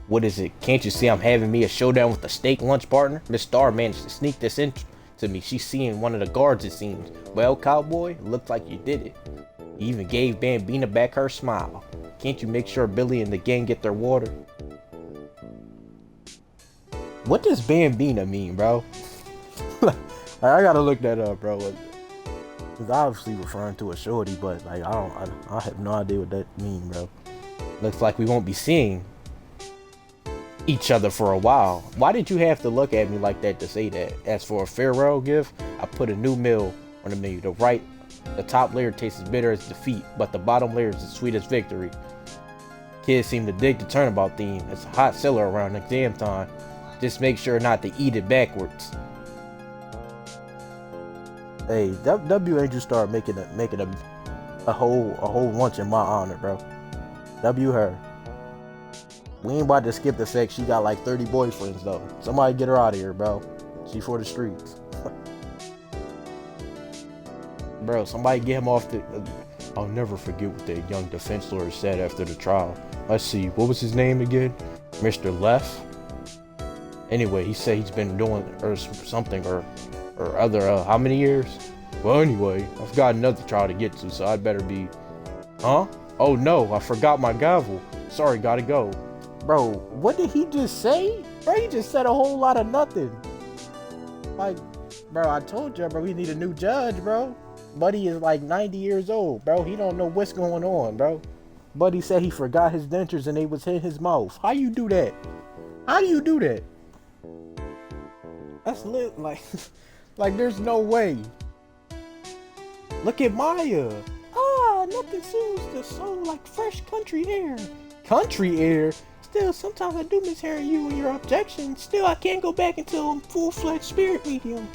What is it? Can't you see I'm having me a showdown with the steak lunch partner? Miss Star managed to sneak this into me. She's seeing one of the guards, it seems. Well, cowboy, it looks like you did it. You even gave Bambina back her smile. Can't you make sure Billy and the gang get their water? What does Bambina mean, bro? I gotta look that up, bro. It's obviously referring to a shorty, but like I have no idea what that means, bro. Looks like we won't be seeing each other for a while. Why did you have to look at me like that to say that? As for a farewell gift, I put a new meal on the menu. The top layer tastes as bitter as defeat, but the bottom layer is as sweet as victory. Kids seem to dig the turnabout theme. It's a hot seller around exam time. Just make sure not to eat it backwards. Hey, W ain't just start making a whole lunch in my honor, bro. W her. We ain't about to skip the fact she got like 30 boyfriends though. Somebody get her out of here, bro. She for the streets. Bro, somebody get him off the... I'll never forget what that young defense lawyer said after the trial. Let's see, what was his name again? Mr. Leff? Anyway, he said he's been doing or something or other, how many years? Well, anyway, I've got another trial to get to, so I'd better be... Huh? Oh no, I forgot my gavel. Sorry, gotta go. Bro, what did he just say? Bro, he just said a whole lot of nothing. Like, bro, I told you, bro, we need a new judge, bro. Buddy is like 90 years old, bro. He don't know what's going on, bro. Buddy said he forgot his dentures and they was in his mouth. How you do that? How do you do that? That's lit, like, like there's no way. Look at Maya. Nothing soothes the soul like fresh country air. Country air? Still, sometimes I do miss hearing you and your objections. Still, I can't go back until I'm full-fledged spirit medium.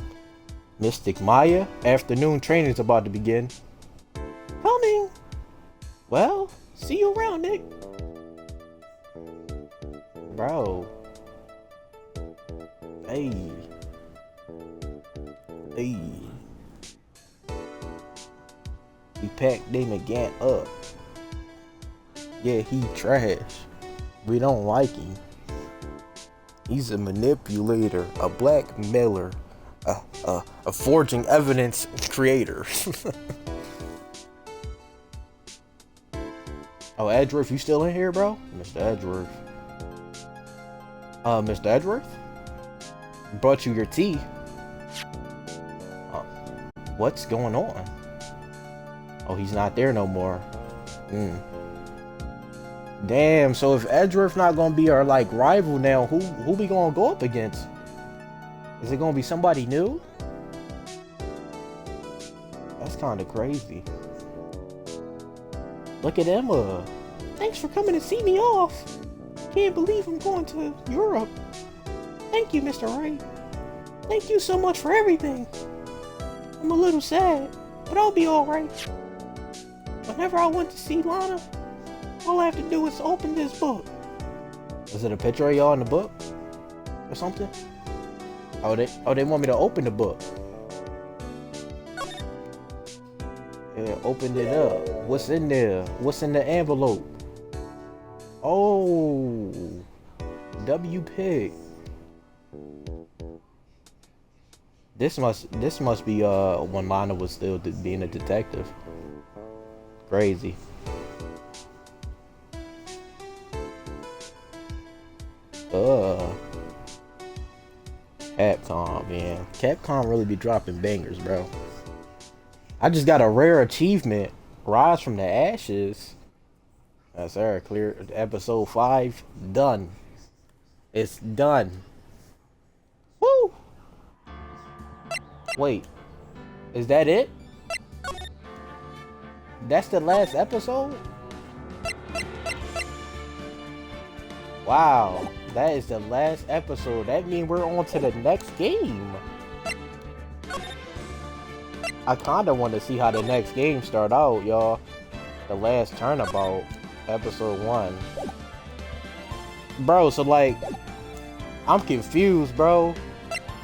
Mystic Maya, afternoon training's about to begin. Coming. Well, see you around, Nick. Bro. Hey. We packed Damon Gant up. Yeah, he trash. We don't like him. He's a manipulator, a blackmailer, a forging evidence creator. Oh, Edgeworth, you still in here, bro? Mr. Edgeworth. Mr. Edgeworth? Brought you your tea. What's going on? Oh, he's not there no more. Damn, so if Edgeworth not gonna be our like rival now, who we gonna go up against? Is it gonna be somebody new? That's kind of crazy. Look at Emma. Thanks for coming to see me off. Can't believe I'm going to Europe. Thank you, Mr. Wright. Thank you so much for everything. I'm a little sad, but I'll be alright. Whenever I want to see Lana, all I have to do is open this book. Is it a picture of y'all in the book? Or something? Oh, they want me to open the book. Yeah, open it up. What's in there? What's in the envelope? Oh, W pick. This must be when Lana was still being a detective. Crazy. Capcom, man. Capcom really be dropping bangers, bro. I just got a rare achievement. Rise from the Ashes. That's sir. Clear episode 5. Done. It's done. Woo! Wait. Is that it? That's the last episode? Wow. That is the last episode. That means we're on to the next game. I kinda want to see how the next game start out, y'all. The last turnabout, episode 1. Bro, so like, I'm confused, bro.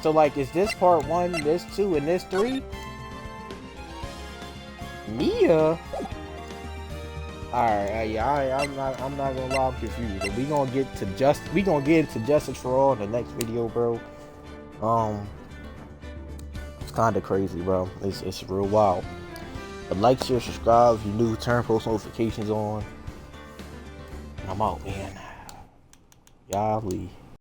So like, is this part 1, this 2, and this 3? Mia? Alright, yeah, I'm not gonna lie, I'm confused. But we gonna get into Justice for All in the next video, bro. It's kinda crazy, bro. It's real wild. But like, share, subscribe if you're new, turn post notifications on. I'm out, man. Y'all leave.